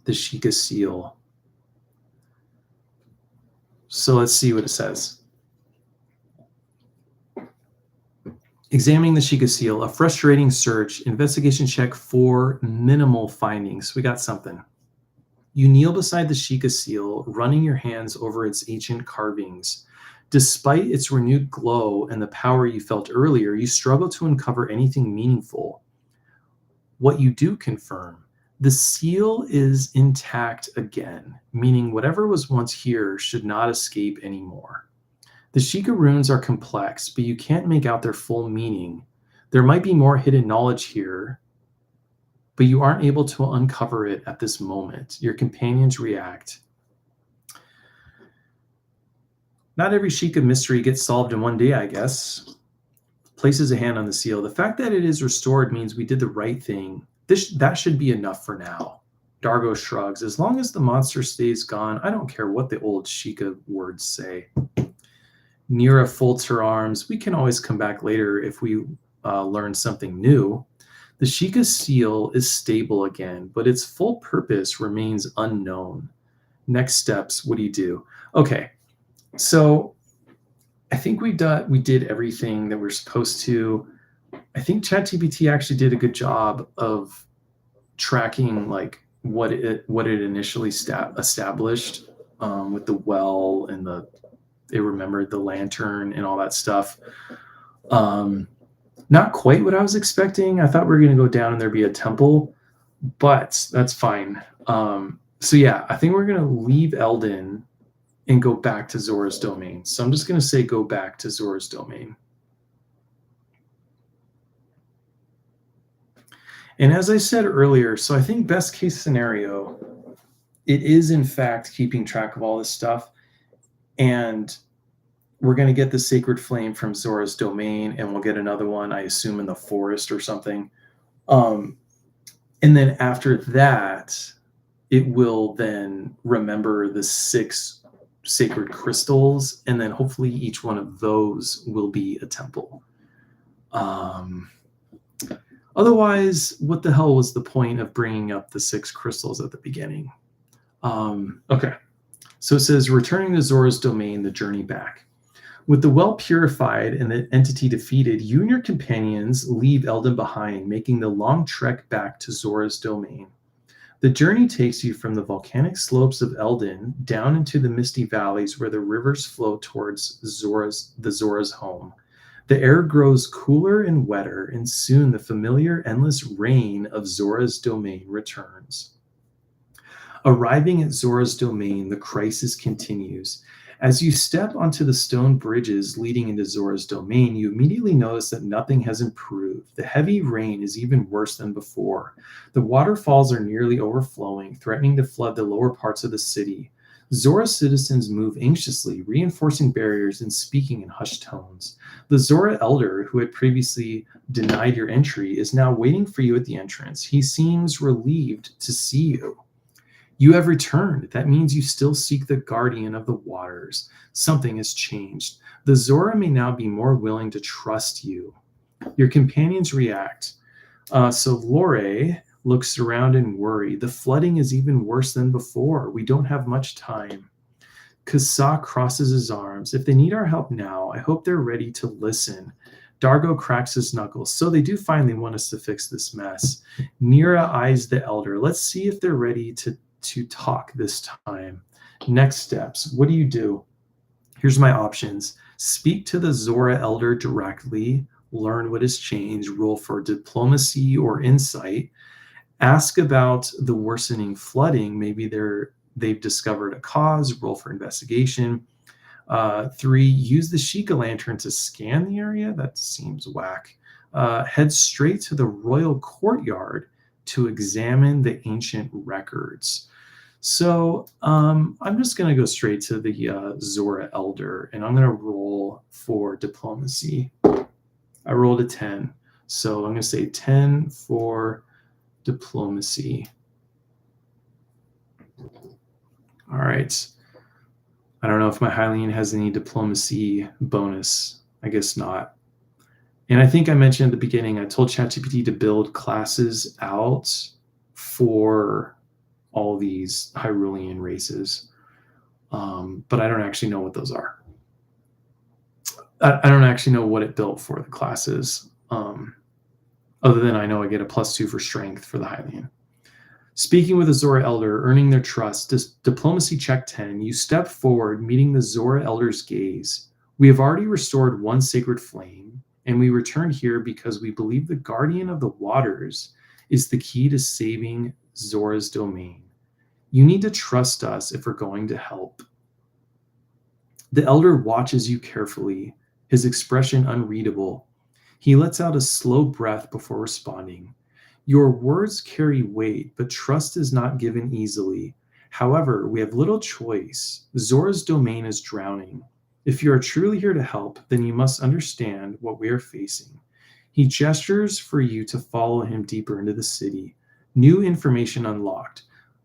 the Sheikah seal. So let's see what it says. Examining the Sheikah seal, a frustrating search, investigation check 4, minimal findings. We got something. You kneel beside the Sheikah seal, running your hands over its ancient carvings. Despite its renewed glow and the power you felt earlier, you struggle to uncover anything meaningful. What you do confirm, the seal is intact again, meaning whatever was once here should not escape anymore. The Sheikah runes are complex, but you can't make out their full meaning. There might be more hidden knowledge here, but you aren't able to uncover it at this moment. Your companions react. Not every Sheikah mystery gets solved in one day, I guess. Places a hand on the seal. The fact that it is restored means we did the right thing. That should be enough for now. Dargo shrugs. As long as the monster stays gone, I don't care what the old Sheikah words say. Nira folds her arms. We can always come back later if we learn something new. The Sheikah seal is stable again, but its full purpose remains unknown. Next steps, what do you do? Okay, so I think we did everything that we're supposed to. I think ChatGPT actually did a good job of tracking like what it initially established with the well and it remembered the lantern and all that stuff. Not quite what I was expecting. I thought we were going to go down and there'd be a temple, but that's fine. So yeah, I think we're going to leave Eldin and go back to Zora's domain. So I'm just going to say go back to Zora's domain. And as I said earlier, so I think best case scenario, it is in fact keeping track of all this stuff. And we're going to get the sacred flame from Zora's domain, and we'll get another one, I assume, in the forest or something. And then after that, it will then remember the 6 sacred crystals, and then hopefully each one of those will be a temple. Otherwise, what the hell was the point of bringing up the 6 crystals at the beginning? Okay, so it says, returning to Zora's domain, the journey back. With the well purified and the entity defeated, you and your companions leave Eldin behind, making the long trek back to Zora's domain. The journey takes you from the volcanic slopes of Eldin down into the misty valleys where the rivers flow towards Zora's home. The air grows cooler and wetter, and soon the familiar endless rain of Zora's domain returns. Arriving at Zora's domain, the crisis continues. As you step onto the stone bridges leading into Zora's domain, you immediately notice that nothing has improved. The heavy rain is even worse than before. The waterfalls are nearly overflowing, threatening to flood the lower parts of the city. Zora's citizens move anxiously, reinforcing barriers and speaking in hushed tones. The Zora elder, who had previously denied your entry, is now waiting for you at the entrance. He seems relieved to see you. You have returned. That means you still seek the guardian of the waters. Something has changed. The Zora may now be more willing to trust you. Your companions react. So Lore looks around in worry. The flooding is even worse than before. We don't have much time. Kasa crosses his arms. If they need our help now, I hope they're ready to listen. Dargo cracks his knuckles. So they do finally want us to fix this mess. Nira eyes the elder. Let's see if they're ready to talk this time. Next steps. What do you do? Here's my options. Speak to the Zora elder directly. Learn what has changed. Roll for diplomacy or insight. Ask about the worsening flooding. Maybe they've discovered a cause. Roll for investigation. 3, use the Sheikah lantern to scan the area. That seems whack. Head straight to the royal courtyard to examine the ancient records. So I'm just going to go straight to the Zora elder, and I'm going to roll for diplomacy. I rolled a 10. So I'm going to say 10 for diplomacy. All right. I don't know if my Hylian has any diplomacy bonus. I guess not. And I think I mentioned at the beginning, I told ChatGPT to build classes out for all these Hyrulean races. But I don't actually know what those are. I don't actually know what it built for the classes. Other than I know I get a +2 for strength for the Hylian. Speaking with the Zora elder, earning their trust, diplomacy check 10, you step forward, meeting the Zora elder's gaze. We have already restored one sacred flame, and we returned here because we believe the guardian of the waters is the key to saving Zora's domain. You need to trust us if we're going to help. The elder watches you carefully, his expression unreadable. He lets out a slow breath before responding. Your words carry weight, but trust is not given easily. However, we have little choice. Zora's domain is drowning. If you are truly here to help, then you must understand what we are facing. He gestures for you to follow him deeper into the city. New information unlocked.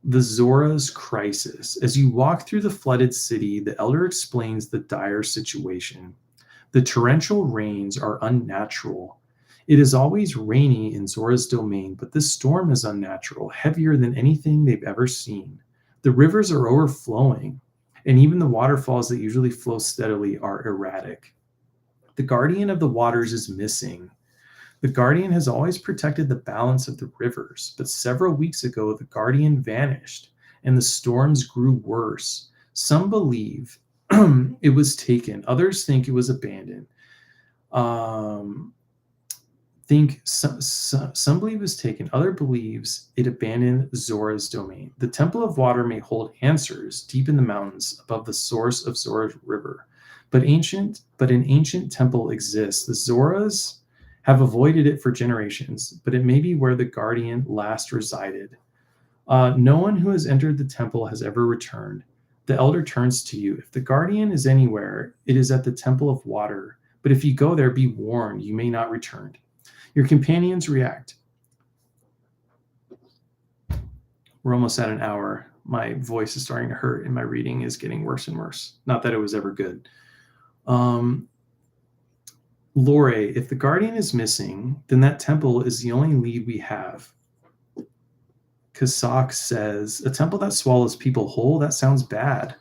The Zora's Crisis. As you walk through the flooded city, the elder explains the dire situation. The torrential rains are unnatural. It is always rainy in Zora's domain, but this storm is unnatural, heavier than anything they've ever seen. The rivers are overflowing, and even the waterfalls that usually flow steadily are erratic. The guardian of the waters is missing. The guardian has always protected the balance of the rivers, but several weeks ago the guardian vanished and the storms grew worse. Some believe it was taken, others think it was abandoned. Some believe it was taken, other believes it abandoned Zora's domain. The Temple of Water may hold answers deep in the mountains above the source of Zora's river, but an ancient temple exists. The Zoras have avoided it for generations, but it may be where the guardian last resided. No one who has entered the temple has ever returned. The elder turns to you. If the guardian is anywhere, it is at the Temple of Water. But if you go there, be warned, you may not return. Your companions react. We're almost at an hour. My voice is starting to hurt and my reading is getting worse and worse. Not that it was ever good. Lore, if the guardian is missing, then that temple is the only lead we have. Kasak says, a temple that swallows people whole? That sounds bad.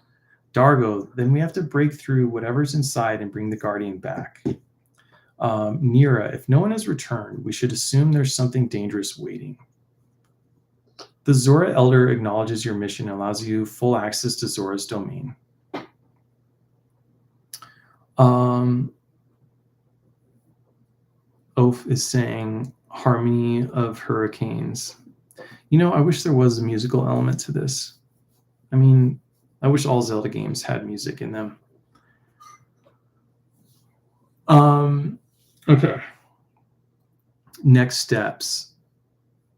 Dargo, then we have to break through whatever's inside and bring the guardian back. Nira, if no one has returned, we should assume there's something dangerous waiting. The Zora Elder acknowledges your mission and allows you full access to Zora's domain. Oaf is saying Harmony of Hurricanes. You know, I wish there was a musical element to this. I mean, I wish all Zelda games had music in them. Okay. Next steps.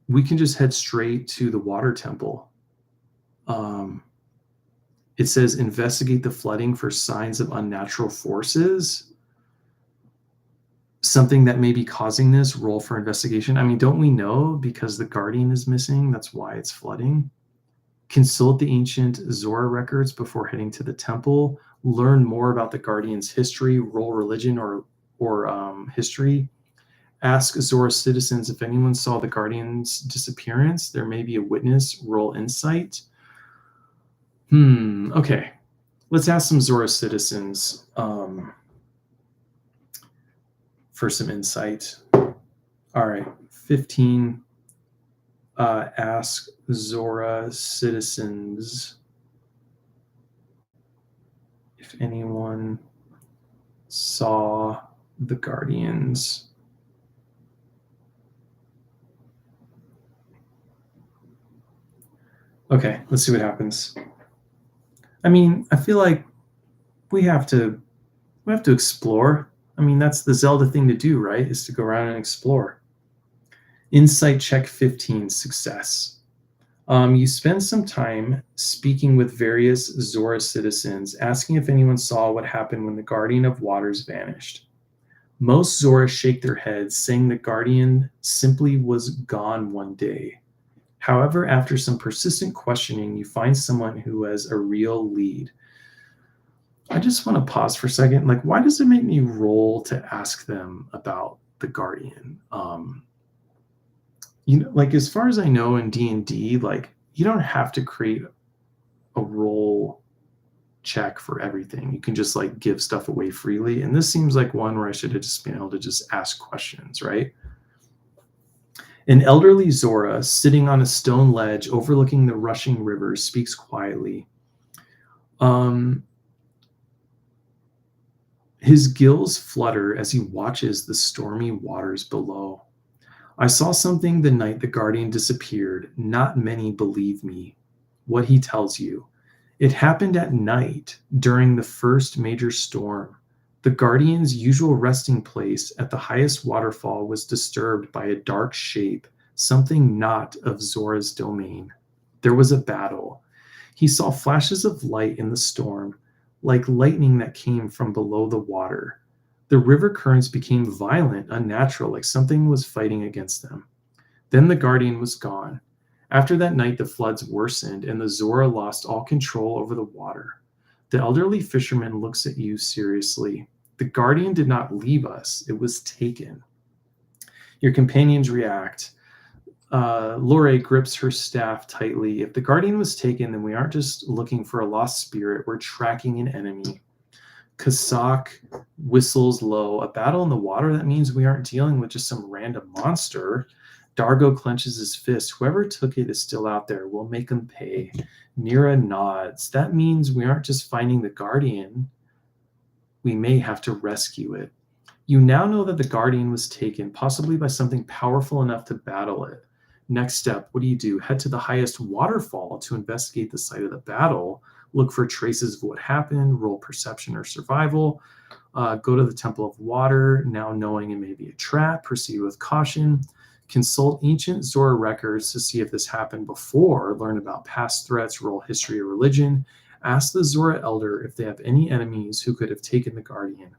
We can just head straight to the water temple. It says investigate the flooding for signs of unnatural forces. Something that may be causing this, roll for investigation. I mean, don't we know because the guardian is missing, that's why it's flooding? Consult the ancient Zora records before heading to the temple. Learn more about the guardian's history, roll religion or history. Ask Zora citizens if anyone saw the guardian's disappearance. There may be a witness, roll insight. Okay. Let's ask some Zora citizens for some insight. All right, 15. Ask Zora citizens if anyone saw the guardians. Okay, let's see what happens. I mean, I feel like we have to explore. I mean, that's the Zelda thing to do, right? Is to go around and explore. Insight check 15, success. You spend some time speaking with various Zora citizens, asking if anyone saw what happened when the Guardian of Waters vanished. Most Zora shake their heads, saying the Guardian simply was gone one day. However, after some persistent questioning, you find someone who has a real lead. I just want to pause for a second. Like, why does it make me roll to ask them about the Guardian? You know, like as far as I know in D&D, like you don't have to create a roll check for everything. You can just like give stuff away freely. And this seems like one where I should have just been able to just ask questions, right? An elderly Zora sitting on a stone ledge overlooking the rushing river speaks quietly. His gills flutter as he watches the stormy waters below. I saw something the night the Guardian disappeared. Not many believe me. What he tells you. It happened at night during the first major storm. The Guardian's usual resting place at the highest waterfall was disturbed by a dark shape, something not of Zora's domain. There was a battle. He saw flashes of light in the storm, like lightning that came from below the water. The river currents became violent, unnatural, like something was fighting against them. Then the Guardian was gone. After that night, the floods worsened, and the Zora lost all control over the water. The elderly fisherman looks at you seriously. The guardian did not leave us, it was taken. Your companions react. Lore grips her staff tightly. If the guardian was taken, then we aren't just looking for a lost spirit, we're tracking an enemy. Kasak whistles low. A battle in the water? That means we aren't dealing with just some random monster. Dargo clenches his fist. Whoever took it is still out there. We'll make them pay. Nira nods. That means we aren't just finding the guardian. We may have to rescue it. You now know that the guardian was taken, possibly by something powerful enough to battle it. Next step, what do? Head to the highest waterfall to investigate the site of the battle. Look for traces of what happened, roll perception or survival. Go to the Temple of Water, now knowing it may be a trap, proceed with caution. Consult ancient Zora records to see if this happened before, learn about past threats, roll history or religion. Ask the Zora Elder if they have any enemies who could have taken the Guardian.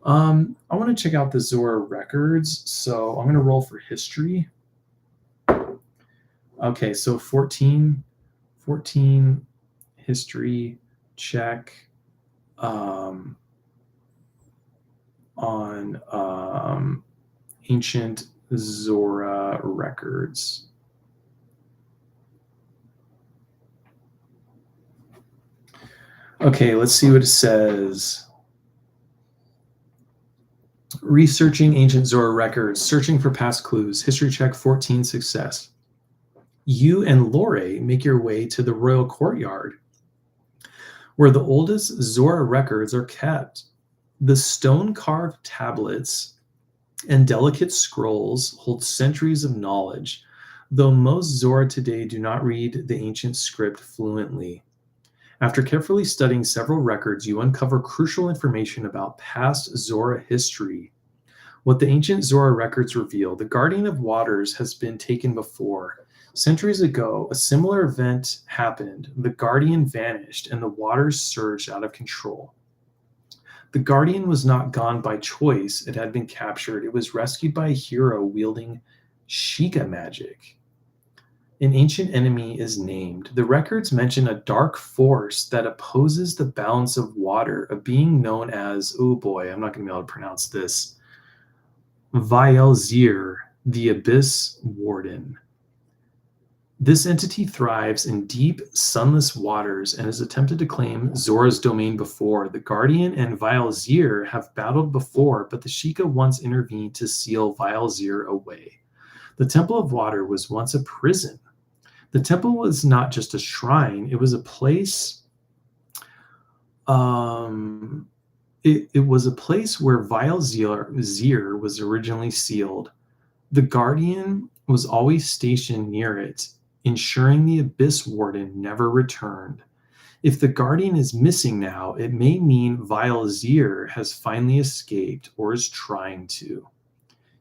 I want to check out the Zora records, so I'm going to roll for history. Okay, so 14 history check on ancient Zora records. Okay, let's see what it says. Researching ancient Zora records, searching for past clues. History check 14 success. You and Lore make your way to the royal courtyard, where the oldest Zora records are kept. The stone-carved tablets and delicate scrolls hold centuries of knowledge, though most Zora today do not read the ancient script fluently. After carefully studying several records, you uncover crucial information about past Zora history. What the ancient Zora records reveal, the Guardian of Waters has been taken before. Centuries ago, a similar event happened. The Guardian vanished, and the waters surged out of control. The Guardian was not gone by choice. It had been captured. It was rescued by a hero wielding Sheikah magic. An ancient enemy is named. The records mention a dark force that opposes the balance of water, a being known as, oh boy, I'm not going to be able to pronounce this, Vaelzir, the Abyss Warden. This entity thrives in deep, sunless waters and has attempted to claim Zora's domain before. The Guardian and Vaelzir have battled before, but the Sheikah once intervened to seal Vaelzir away. The Temple of Water was once a prison. The temple was not just a shrine, it was a place. It was a place where Vaelzir was originally sealed. The Guardian was always stationed near it, ensuring the Abyss Warden never returned. If the Guardian is missing now, it may mean Vaelzir has finally escaped or is trying to.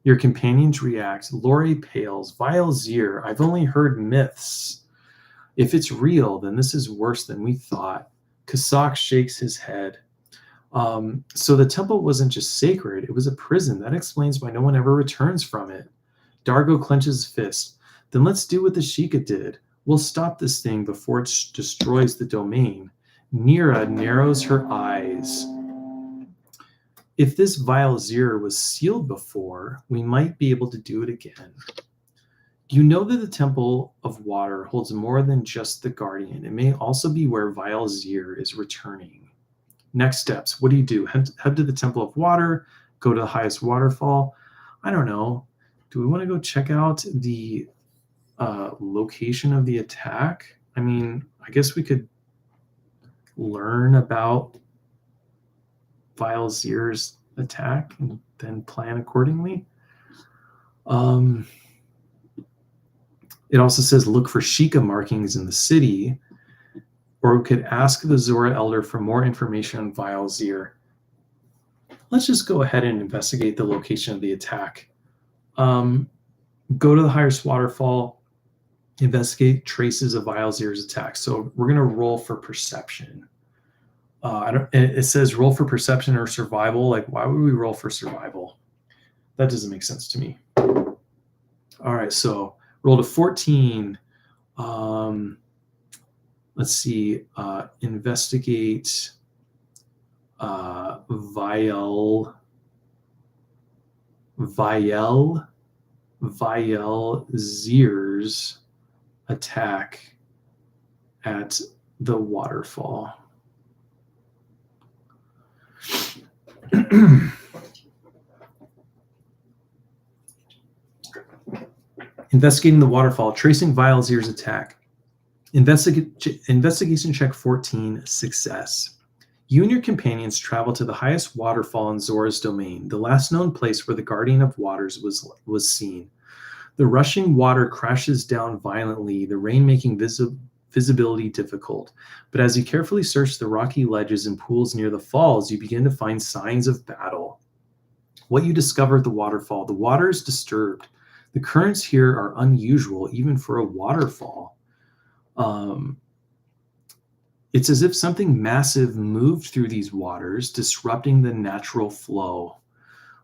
Your companions react. Lore pales. Vaelzir, I've only heard myths. If it's real, then this is worse than we thought. Kasak shakes his head. So the temple wasn't just sacred, it was a prison. That explains why no one ever returns from it. Dargo clenches his fist. Then let's do what the Sheikah did. We'll stop this thing before it destroys the domain. Nira narrows her eyes. If this Vaelzir was sealed before, we might be able to do it again. You know that the Temple of Water holds more than just the Guardian. It may also be where Vaelzir is returning. Next steps. What do? Head to the Temple of Water, go to the highest waterfall. I don't know. Do we want to go check out the location of the attack? I mean, I guess we could learn about Vaelzir's attack and then plan accordingly. It also says look for Sheikah markings in the city, or we could ask the Zora Elder for more information on Vaelzir. Let's just go ahead and investigate the location of the attack. Go to the highest waterfall, investigate traces of Vaelzir's attack. So we're going to roll for perception. It says roll for perception or survival. Like, why would we roll for survival? That doesn't make sense to me. All right, so rolled a 14. Let's see. Investigate Vielzier's attack at the waterfall. Investigating the waterfall, tracing Vielzier's attack. Investigation check 14, success. You and your companions travel to the highest waterfall in Zora's domain, the last known place where the Guardian of Waters was seen. The rushing water crashes down violently, the rain making visibility difficult. But as you carefully search the rocky ledges and pools near the falls, you begin to find signs of battle. What you discover at the waterfall: the water is disturbed. The currents here are unusual, even for a waterfall. It's as if something massive moved through these waters, disrupting the natural flow.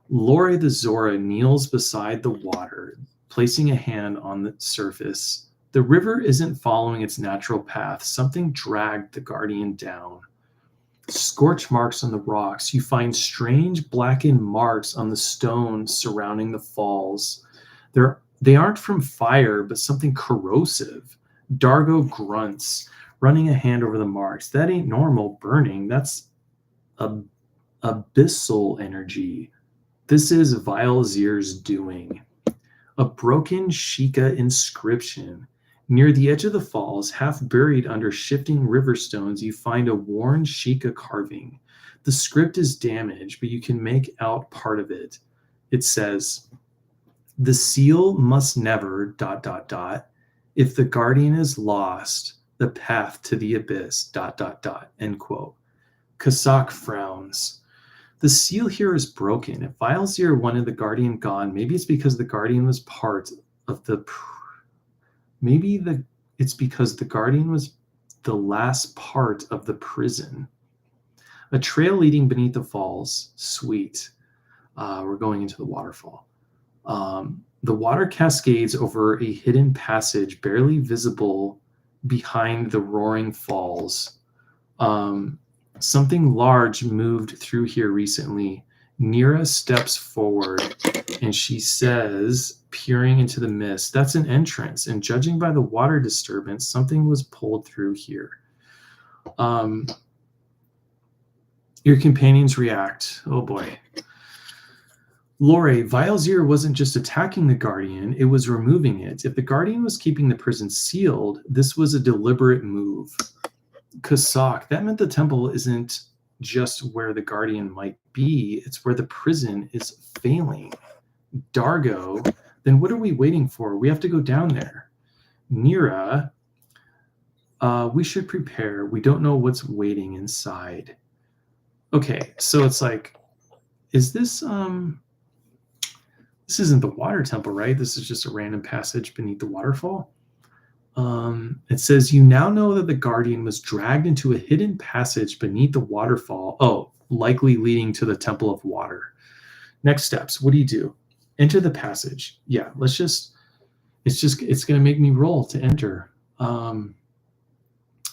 Lore the Zora kneels beside the water, placing a hand on the surface. The river isn't following its natural path. Something dragged the Guardian down. Scorch marks on the rocks. You find strange blackened marks on the stones surrounding the falls. They aren't from fire, but something corrosive. Dargo grunts, running a hand over the marks. That ain't normal burning. That's abyssal energy. This is Vielzier's doing. A broken Sheikah inscription. Near the edge of the falls, half buried under shifting river stones, you find a worn Sheikah carving. The script is damaged, but you can make out part of it. It says, "The seal must never, ... If the Guardian is lost, the path to the abyss, ... End quote. Kasak frowns. The seal here is broken. If Vielzier wanted the Guardian gone, maybe it's because the Guardian was part of the... it's because the Guardian was the last part of the prison. A trail leading beneath the falls. Sweet. We're going into the waterfall. The water cascades over a hidden passage barely visible behind the roaring falls. Something large moved through here recently. Nira steps forward and she says, peering into the mist, "That's an entrance, and judging by the water disturbance, something was pulled through here." Your companions react. Oh boy. Lore, Vielzier wasn't just attacking the Guardian, it was removing it. If the Guardian was keeping the prison sealed, this was a deliberate move. Kasak, that meant the temple isn't just where the Guardian might be, it's where the prison is failing. Dargo, then what are we waiting for? We have to go down there. Nira, we should prepare. We don't know what's waiting inside. Okay, so it's like, is this... This isn't the water temple, right? This is just a random passage beneath the waterfall. It says, you now know that the Guardian was dragged into a hidden passage beneath the waterfall. Oh, likely leading to the Temple of Water. Next steps. What do you do? Enter the passage. Yeah, it's going to make me roll to enter.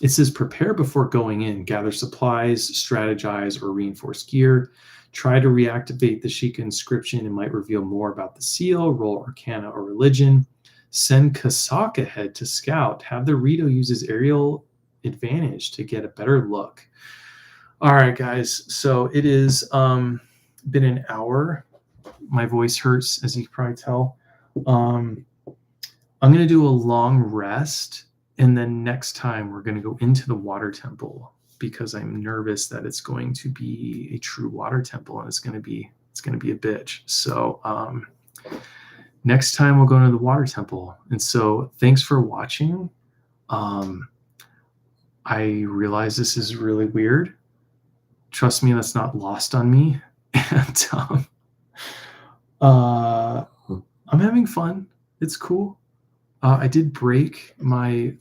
It says, prepare before going in. Gather supplies, strategize, or reinforce gear. Try to reactivate the Sheikah inscription. It might reveal more about the seal. Roll Arcana or Religion. Send Kasak ahead to scout. Have the Rito use his aerial advantage to get a better look. All right, guys. So it is been an hour. My voice hurts, as you can probably tell. I'm going to do a long rest, and then next time we're going to go into the water temple, because I'm nervous that it's going to be a true water temple, and it's going to be a bitch. So next time we'll go into the water temple. And so thanks for watching. I realize this is really weird. Trust me, that's not lost on me. And I'm having fun. It's cool. I did break my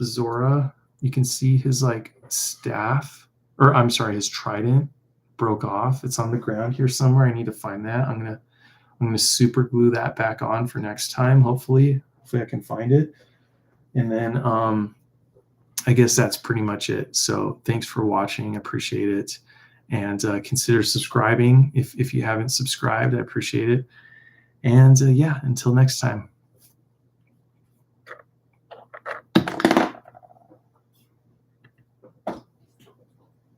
Zora. You can see his staff, or I'm sorry, his trident broke off. It's on the ground here somewhere. I need to find that. I'm gonna super glue that back on for next time. Hopefully I can find it. And then I guess that's pretty much it. So thanks for watching. I appreciate it. And consider subscribing if you haven't subscribed. I appreciate it. And yeah, until next time.